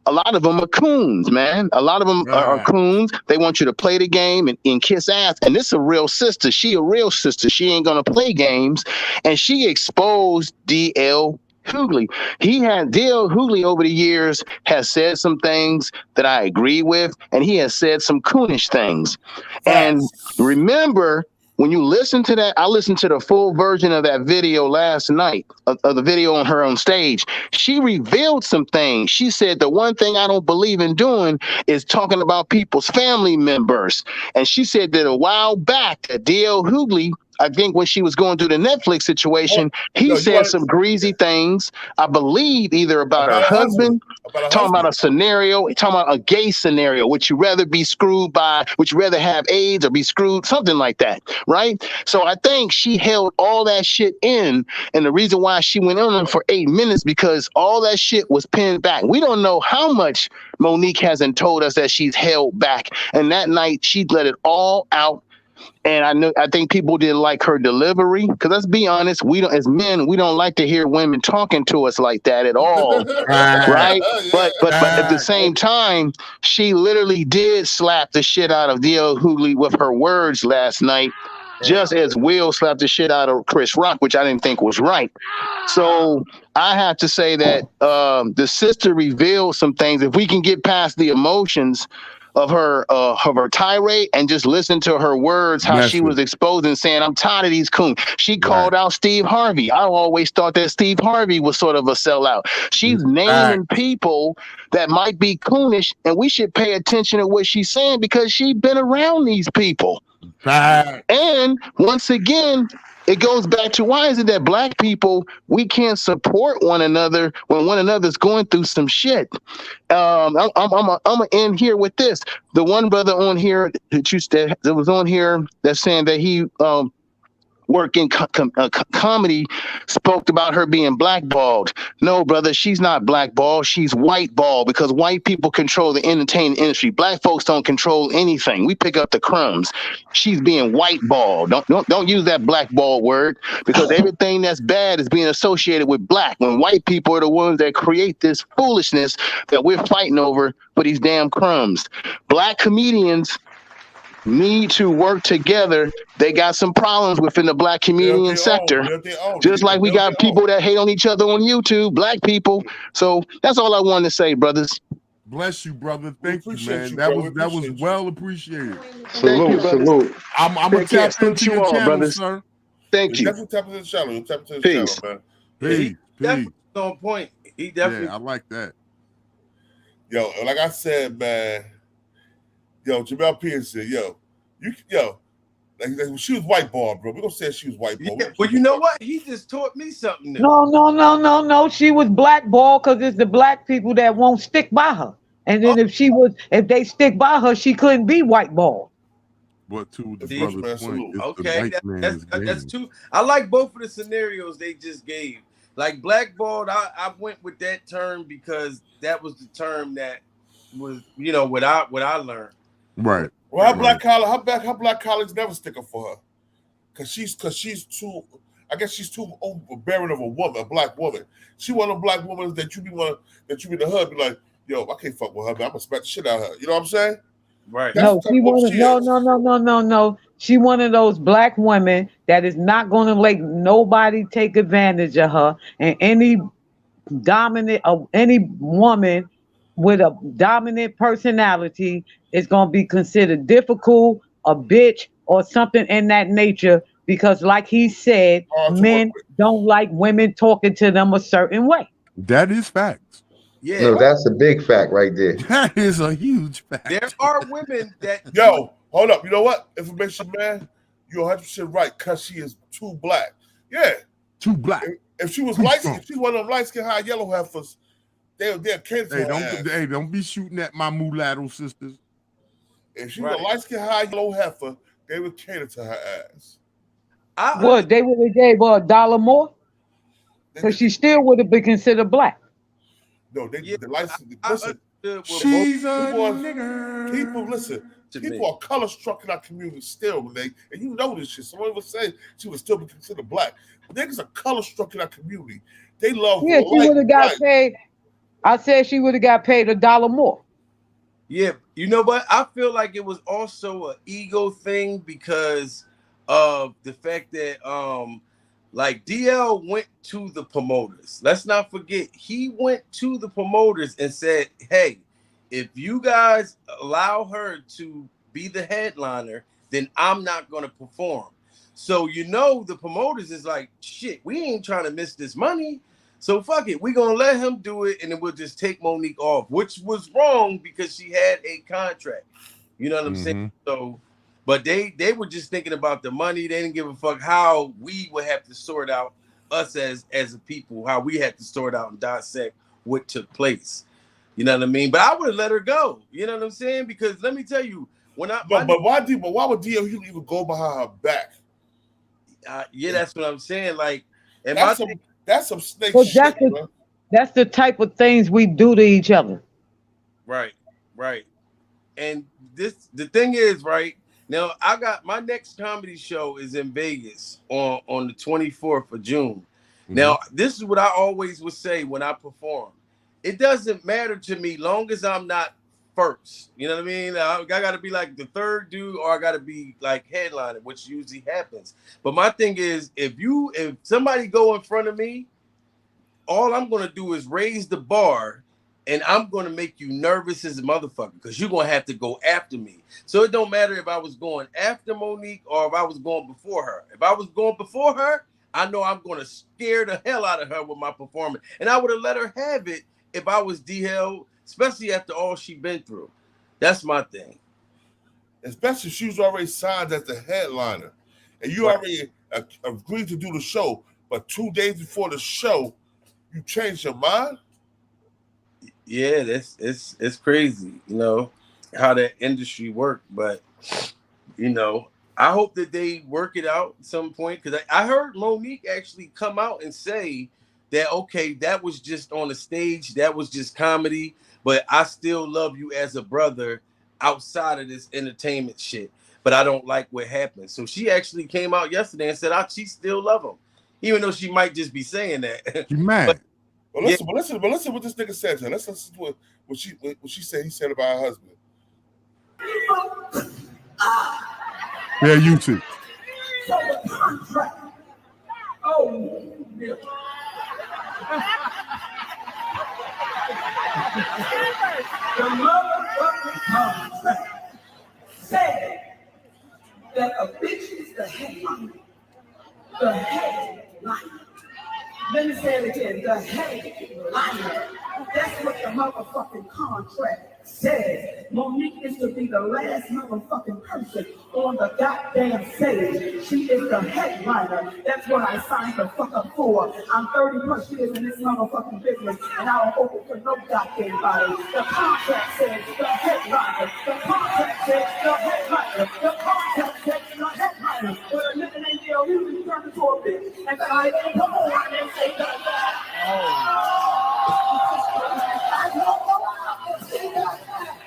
a lot of them are coons, man. A lot of them are coons. They want you to play the game and kiss ass. And this is a real sister. She a real sister. She ain't going to play games. And she exposed DL Hughly. DL Hughly over the years has said some things that I agree with, and he has said some coonish things. And remember, when you listen to that, I listened to the full version of that video last night, of the video on her on stage. She revealed some things. She said, the one thing I don't believe in doing is talking about people's family members. And she said that a while back, that DL Hughly, I think when she was going through the Netflix situation, he said some greasy things, I believe, either about her husband, talking about a scenario, talking about a gay scenario. Would you rather be screwed by, would you rather have AIDS or be screwed? Something like that, right? So I think she held all that shit in. And the reason why she went on for 8 minutes, because all that shit was pinned back. We don't know how much Monique hasn't told us that she's held back. And that night, she let it all out. And I think people didn't like her delivery, because let's be honest, we don't, as men, we don't like to hear women talking to us like that at all, right? But at the same time, she literally did slap the shit out of DL Hughly with her words last night, just as Will slapped the shit out of Chris Rock, which I didn't think was right. So I have to say that the sister revealed some things. If we can get past the emotions of her tirade and just listen to her words, how she was exposed and saying, I'm tired of these coons. She called out Steve Harvey. I always thought that Steve Harvey was sort of a sellout. She's naming people that might be coonish, and we should pay attention to what she's saying, because she's been around these people. And once again, it goes back to, why is it that black people, we can't support one another when one another's going through some shit? I'm gonna end here with this. The one brother on here that was on here that's saying that he work in comedy spoke about her being blackballed. No, brother, she's not blackballed. She's whiteballed, because white people control the entertainment industry. Black folks don't control anything. We pick up the crumbs. She's being whiteballed. Don't use that blackball word, because everything that's bad is being associated with black, when white people are the ones that create this foolishness that we're fighting over for these damn crumbs. Black comedians need to work together. They got some problems within the black comedian sector, just like we got people that hate on each other on YouTube, black people. So that's all I wanted to say, brothers. Bless you, brother. Thank you, man. That was well appreciated. Salute. I'm gonna tap into your channel, brothers. sir. Thank you. Definitely tap into the channel. Tap into the Peace. channel, Peace. man. Definitely on point. He definitely. Yeah, I like that. Yo, like I said, man. Yo, Jamel Pierce said, like she was white ball, bro. We're gonna say she was white ball. Yeah, well, you know what? He just taught me something new. No. She was blackballed because it's the black people that won't stick by her. And then if they stick by her, she couldn't be whiteballed. But to the brother's point, okay, that's two. I like both of the scenarios they just gave. Like blackballed, I went with that term because that was the term that was, what I learned. Right. Well, her black colleagues never stick up for her, cause she's too. I guess she's too overbearing of a woman, a black woman. She one of the black women that you be the hood, be like, yo, I can't fuck with her, man. I'm gonna smack the shit out of her. You know what I'm saying? Right. No, no. She one of those black women that is not gonna let nobody take advantage of her, and any woman with a dominant personality is going to be considered difficult, a bitch, or something in that nature, because like he said, men don't like women talking to them a certain way. That is facts. Yeah. No, that's a big fact right there. That is a huge fact. There are women that... Yo, hold up. You know what? Information, man, you're 100% right, because she is too black. Yeah. Too black. If she was light, if she's one of them light-skinned high yellow heifers, they're don't be shooting at my mulatto sisters. If she was a light-skinned high yellow heifer, they would cater to her ass. They would have gave her $1 more? Because she still would have been considered black. No, the light-skinned, listen. She's a nigger. People are color struck in our community still, man. And you know this shit. Someone would say she would still be considered black. Niggas are color struck in our community. They love. Yeah, she would have got paid. I said she would have got paid $1 more. Yeah, you know what? I feel like it was also an ego thing because of the fact that like DL went to the promoters. Let's not forget, he went to the promoters and said, hey, if you guys allow her to be the headliner, then I'm not going to perform. So you know the promoters is like, shit, we ain't trying to miss this money. So fuck it, we gonna let him do it, and then we'll just take Monique off, which was wrong because she had a contract. You know what I'm saying? So, but they were just thinking about the money. They didn't give a fuck how we would have to sort out us as a people, how we had to sort out and dissect what took place. You know what I mean? But I would have let her go. You know what I'm saying? Because let me tell you, when I but why would DL Hughly even go behind her back? Yeah, that's what I'm saying. Like, and that's some snake Well, shit, bro. That's the type of things we do to each other. Right. And the thing is, right now, I got my next comedy show is in Vegas on the 24th of June. Now, this is what I always would say when I perform. It doesn't matter to me long as I'm not first. You know what I mean? I got to be like the third dude, or I got to be like headlining, which usually happens. But my thing is, if somebody go in front of me, all I'm gonna do is raise the bar, and I'm gonna make you nervous as a motherfucker because you're gonna have to go after me. So it don't matter if I was going after Monique or if I was going before her. If I was going before her, I know I'm gonna scare the hell out of her with my performance, and I would have let her have it if I was DL, especially after all she been through. That's my thing. Especially if she was already signed as the headliner, and you already agreed to do the show, but 2 days before the show, you changed your mind? Yeah, it's crazy, you know, how that industry worked. But, you know, I hope that they work it out at some point, because I heard Monique actually come out and say that, okay, that was just on the stage, that was just comedy, but I still love you as a brother outside of this entertainment shit. But I don't like what happened. So she actually came out yesterday and said she still love him, even though she might just be saying that. You mad? But listen what this nigga said to her. Let's listen to what she said he said about her husband. Yeah, you too. So the contract. Oh, yeah. The motherfucking contract said that a bitch is the headliner. The headliner. Let me say it again. The headliner. That's what the motherfucking contract says. Monique is to be the last motherfucking person on the goddamn stage. She is the headliner. That's what I signed the fuck up for. I'm 30 plus years in this motherfucking business, and I don't open for no goddamn body. The contract says the headliner. The contract says the headliner. The contract says the headliner. But a nigga named DL Hughly turned into a bitch, and then I didn't come on and say that.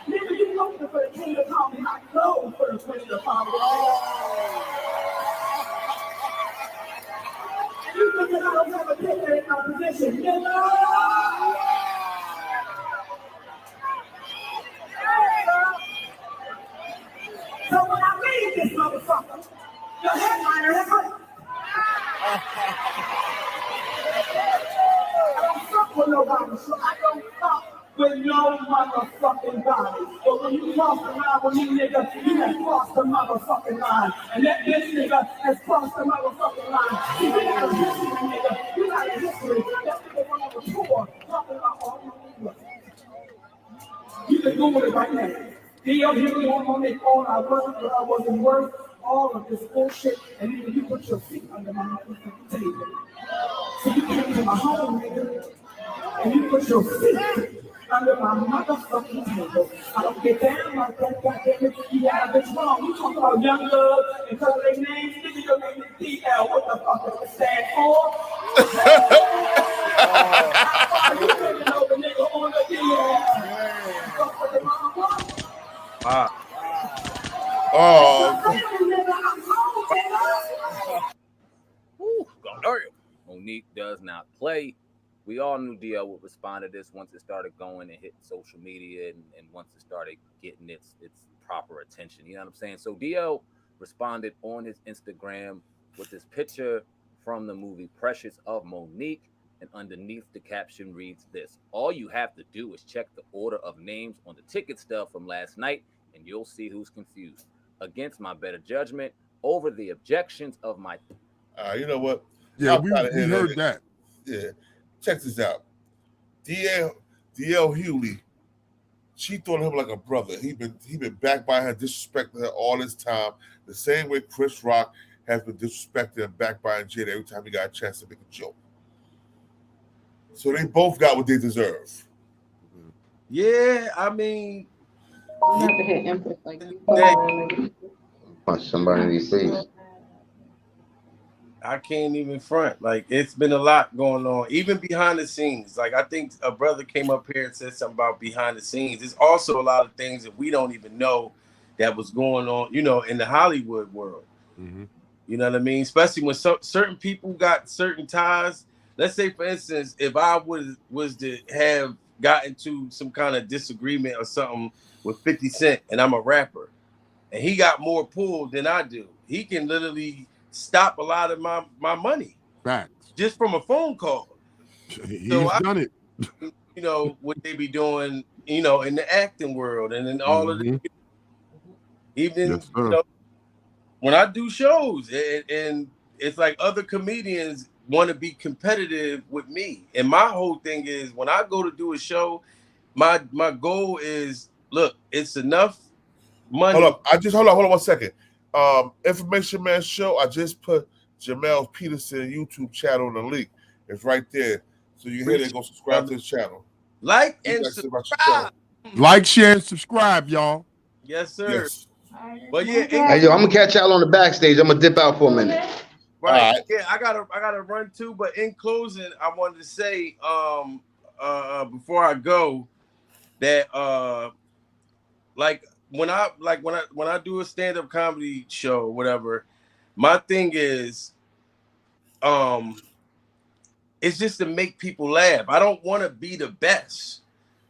Nigga, you looking for the king to call me, not go for the queen to call me. You think that I don't have a picture in my position, nigga? So when I read this motherfucker, your headliner has hurt. I don't fuck with nobody, so I don't fuck with no motherfucking body. But when you cross the line with me, nigga, you have crossed the motherfucking line. And that bitch nigga has crossed the motherfucking line. See, you got a history, nigga. You got a history. That nigga when I was poor, talking about all my niggas. You can Google it right now. DL Hughly on Monique, all I wasn't worth all of this bullshit, and even you put your feet under my motherfucking table. So you came to my home, nigga, and you put your feet under my motherfucking table. I don't get down like that, goddammit. You have this wrong. You talk about young love and color their names, nigga, your name is DL. What the fuck does it stand for? You taking over, nigga, on the DL. Fuck with the mama. Monique does not play. We all knew DL would respond to this once it started going and hitting social media and once it started getting its proper attention. You know what I'm saying? So DL responded on his Instagram with this picture from the movie Precious of Monique. And underneath the caption reads this: all you have to do is check the order of names on the ticket stub from last night and you'll see who's confused. Against my better judgment, over the objections of my. You know what? Yeah, we heard that. Yeah, check this out. DL Hughly, she thought of him like a brother. He been backed by her, disrespecting her all this time. The same way Chris Rock has been disrespected and backed by Jada every time he got a chance to make a joke. So they both got what they deserve. Yeah, I mean, I'm not to hit Empress like you. Punch somebody in these face. I can't even front. Like, it's been a lot going on, even behind the scenes. Like, I think a brother came up here and said something about behind the scenes. There's also a lot of things that we don't even know that was going on, you know, in the Hollywood world. Mm-hmm. You know what I mean? Especially when certain people got certain ties. Let's say, for instance, if I was to have gotten to some kind of disagreement or something with 50 Cent and I'm a rapper and he got more pull than I do, he can literally stop a lot of my money. Facts. Just from a phone call. He's done it. You know, what they be doing, you know, in the acting world and in all of the, even, yes, you know, when I do shows and it's like other comedians want to be competitive with me. And my whole thing is when I go to do a show, my goal is, look, it's enough money. Hold on 1 second. Information Man Show, I just put Jamel Peterson YouTube channel in the link. It's right there. So you hit it, go subscribe to his channel. Like and subscribe. Like, share, and subscribe, y'all. Yes, sir. Yes. But yeah, Hey, yo, I'm gonna catch y'all on the backstage. I'm gonna dip out for a minute. right. Yeah, I gotta run too. But in closing, I wanted to say before I go that like when I do a stand-up comedy show or whatever, my thing is it's just to make people laugh. I don't want to be the best.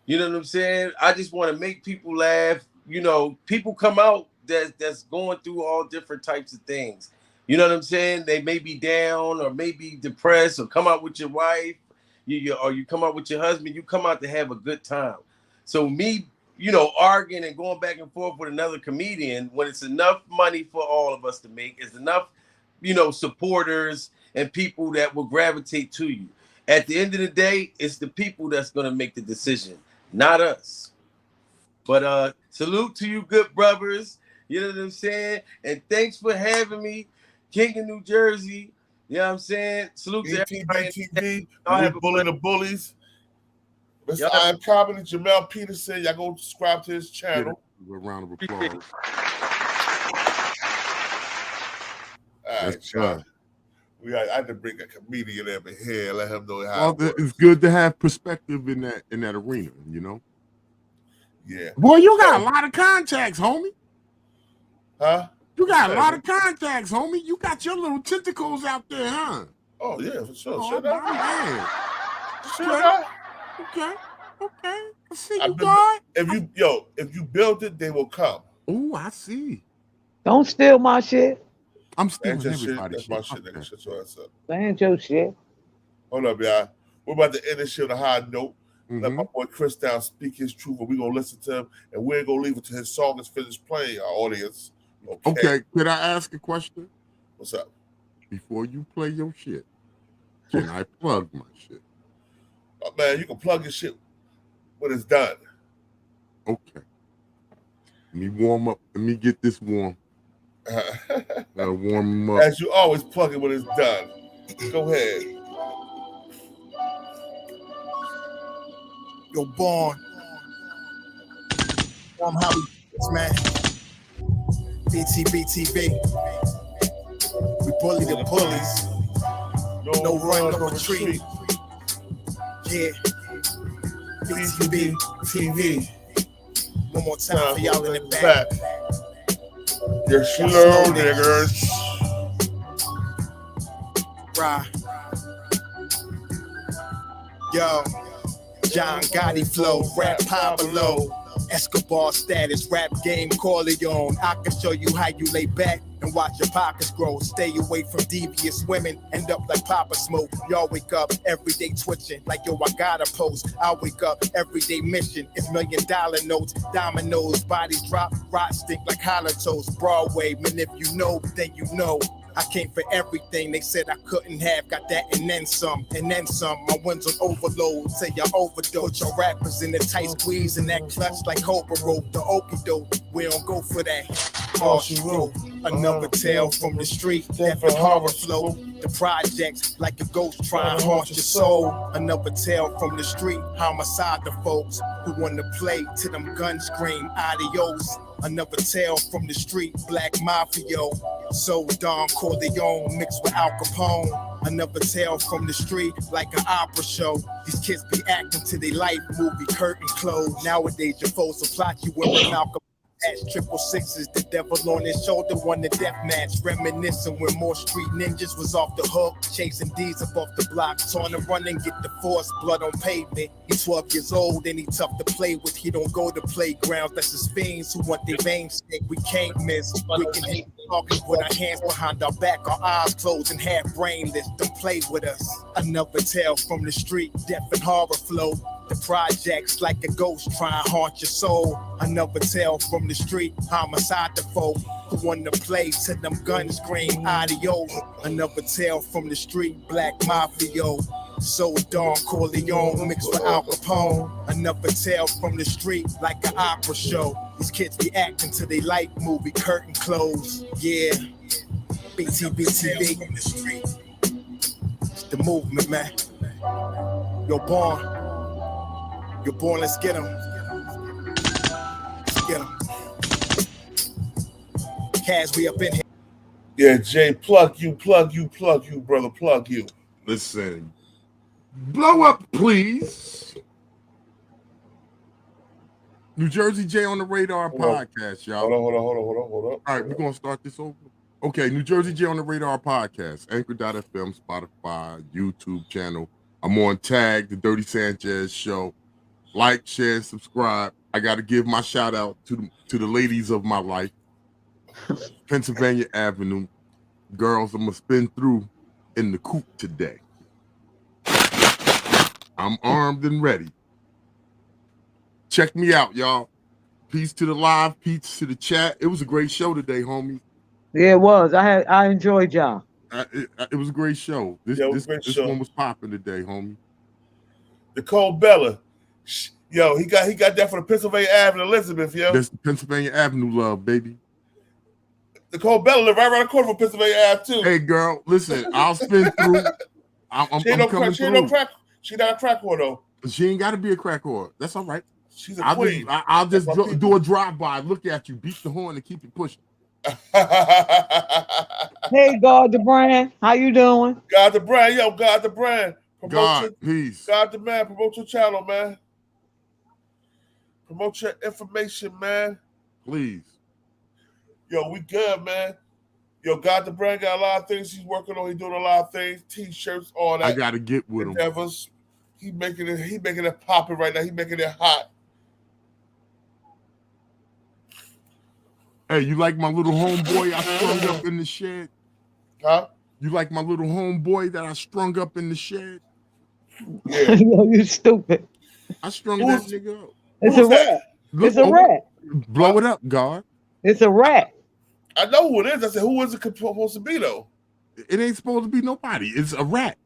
You know what I'm saying? I just want to make people laugh. You know, people come out that's going through all different types of things. You know what I'm saying? They may be down or maybe depressed, or come out with your wife, or you come out with your husband. You come out to have a good time. So me, you know, arguing and going back and forth with another comedian, when it's enough money for all of us to make, it's enough, you know, supporters and people that will gravitate to you. At the end of the day, it's the people that's going to make the decision, not us. But salute to you, good brothers. You know what I'm saying? And thanks for having me, King of New Jersey. You know what I'm saying? Salute to everybody. We bully the bullies. Mr. I Am Comedy, Jamel Peterson. Y'all go subscribe to his channel. A round of applause. All right, John. I had to bring a comedian over here, let him know how. Well, it's good to have perspective in that arena, you know. Yeah. Boy, you got a lot of contacts, homie. Huh? You got a lot of contacts, homie. You got your little tentacles out there, huh? Oh yeah, for sure. Oh, Sure man. Sure. Okay. I see you, God. If you build it, they will come. Oh, I see. Don't steal my shit. I'm stealing That's everybody's my shit, nigga. Shut your ass up. That ain't your shit. Hold up, y'all. We're about to end this shit on a high note. Let my boy Chris down speak his truth, and we're gonna listen to him, and we ain't gonna leave it till his song is finished playing, our audience. Okay, could I ask a question? What's up? Before you play your shit, can I plug my shit? Oh, man, you can plug your shit when it's done. Okay. Let me warm up. Let me get this warm. Gotta warm him up. As you always, plug it when it's done. Go ahead. Yo, Born. I'm how we man. BTV. We bully the bullies. No run, no retreat. Yeah. BTV TV. One more time for y'all in the back. You're slow, niggers. Right. Yo, John Gotti flow, rap Pablo. Escobar status, rap game Corleone. I can show you how you lay back and watch your pockets grow. Stay away from devious women, end up like Papa Smoke. Y'all wake up every day twitching like, yo, I gotta post. I wake up every day mission is $1 million notes. Dominoes, bodies drop, rot stink like hollow toast. Broadway, man, if you know, then you know. I came for everything they said I couldn't have. Got that and then some, and then some. My ones on overload, say y'all overdose. Your rappers in the tight squeeze and that clutch like Cobra rope. The okie doke, we don't go for that. All she wrote, another tale from the street. Death and horror flow. The projects like a ghost trying to haunt your soul. Another tale from the street. Homicide the folks who want to play to them guns scream adios. Another tale from the street, Black Mafia. So Don Corleone mixed with Al Capone. Another tale from the street, like an opera show. These kids be acting to their life movie, curtain closed. Nowadays your foes will plot you wearing Malcolm. At 666, the devil on his shoulder won the death match. Reminiscing when more street ninjas was off the hook, chasing D's above the block, trying to run and get the force, blood on pavement. He's 12 years old and he tough to play with. He don't go to playgrounds, that's his fiends who want their veins stick. We can't miss. We can hate talking with our hands behind our back, our eyes closed and half brainless. Don't play with us. Another tale from the street, death and horror flow. The projects like a ghost trying to haunt your soul. Another tale from the street, homicide the folk who want to play to them guns scream adios. Another tale from the street, Black Mafia. So Don Corleone mixed with Al Capone. Another tale from the street, like an opera show. These kids be acting to they like movie, curtain closed. Yeah, BTBTV from the street. It's the movement, man. Yo, Born. You're born, let's get him. Let's get him. Kaz, we up in here. Yeah, Jay, plug you, brother, plug you. Listen, blow up, please. New Jersey Jay on the Radar podcast, y'all. Hold on. All right, we're going to start this over. Okay, New Jersey Jay on the Radar podcast, Anchor.fm, Spotify, YouTube channel. I'm on Tag, The Dirty Sanchez Show. Like, share, subscribe. I got to give my shout out to the ladies of my life. Pennsylvania Avenue. Girls, I'm going to spin through in the coupe today. I'm armed and ready. Check me out, y'all. Peace to the live, peace to the chat. It was a great show today, homie. Yeah, it was. I enjoyed y'all. It was a great show. This one was popping today, homie. Nicole Bella. Yo, he got that for the Pennsylvania Avenue, Elizabeth, yo. That's the Pennsylvania Avenue love, baby. Nicole Bella live right around the corner from Pennsylvania Ave, too. Hey, girl, listen, I'll spin through. I'm coming through. She not a crack whore, though. She ain't got to be a crack whore. That's all right. She's a queen. I'll just do a drive-by, look at you, beat the horn, and keep it pushing. Hey, God the brand, how you doing? God the brand, yo, God the brand. Peace. God the man, promote your channel, man. Promote your information, man. Please. Yo, we good, man. Yo, God the brand got a lot of things he's working on. He's doing a lot of things, T-shirts, all that. I gotta get with him. Endeavors. He making it popping right now. He making it hot. Hey, you like my little homeboy I strung up in the shed? Huh? You like my little homeboy that I strung up in the shed? Yeah. Yo, you stupid. I strung that nigga up. It's a rat. It's a rat. Blow it up, God. It's a rat. I know who it is. I said, who is it supposed to be, though? It ain't supposed to be nobody. It's a rat.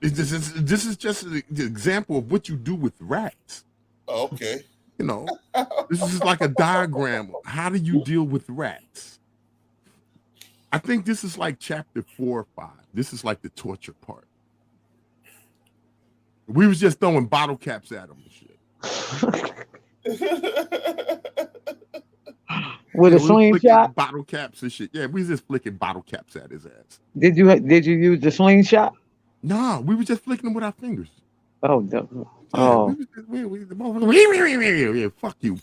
This is just an example of what you do with rats. Oh, okay. You know, this is like a diagram. How do you deal with rats? I think this is like chapter 4 or 5. This is like the torture part. We was just throwing bottle caps at him and shit. With a slingshot? Bottle caps and shit. Yeah, we was just flicking bottle caps at his ass. Did you use the slingshot? Nah, we were just flicking them with our fingers. Oh, no. Oh. Yeah, fuck you.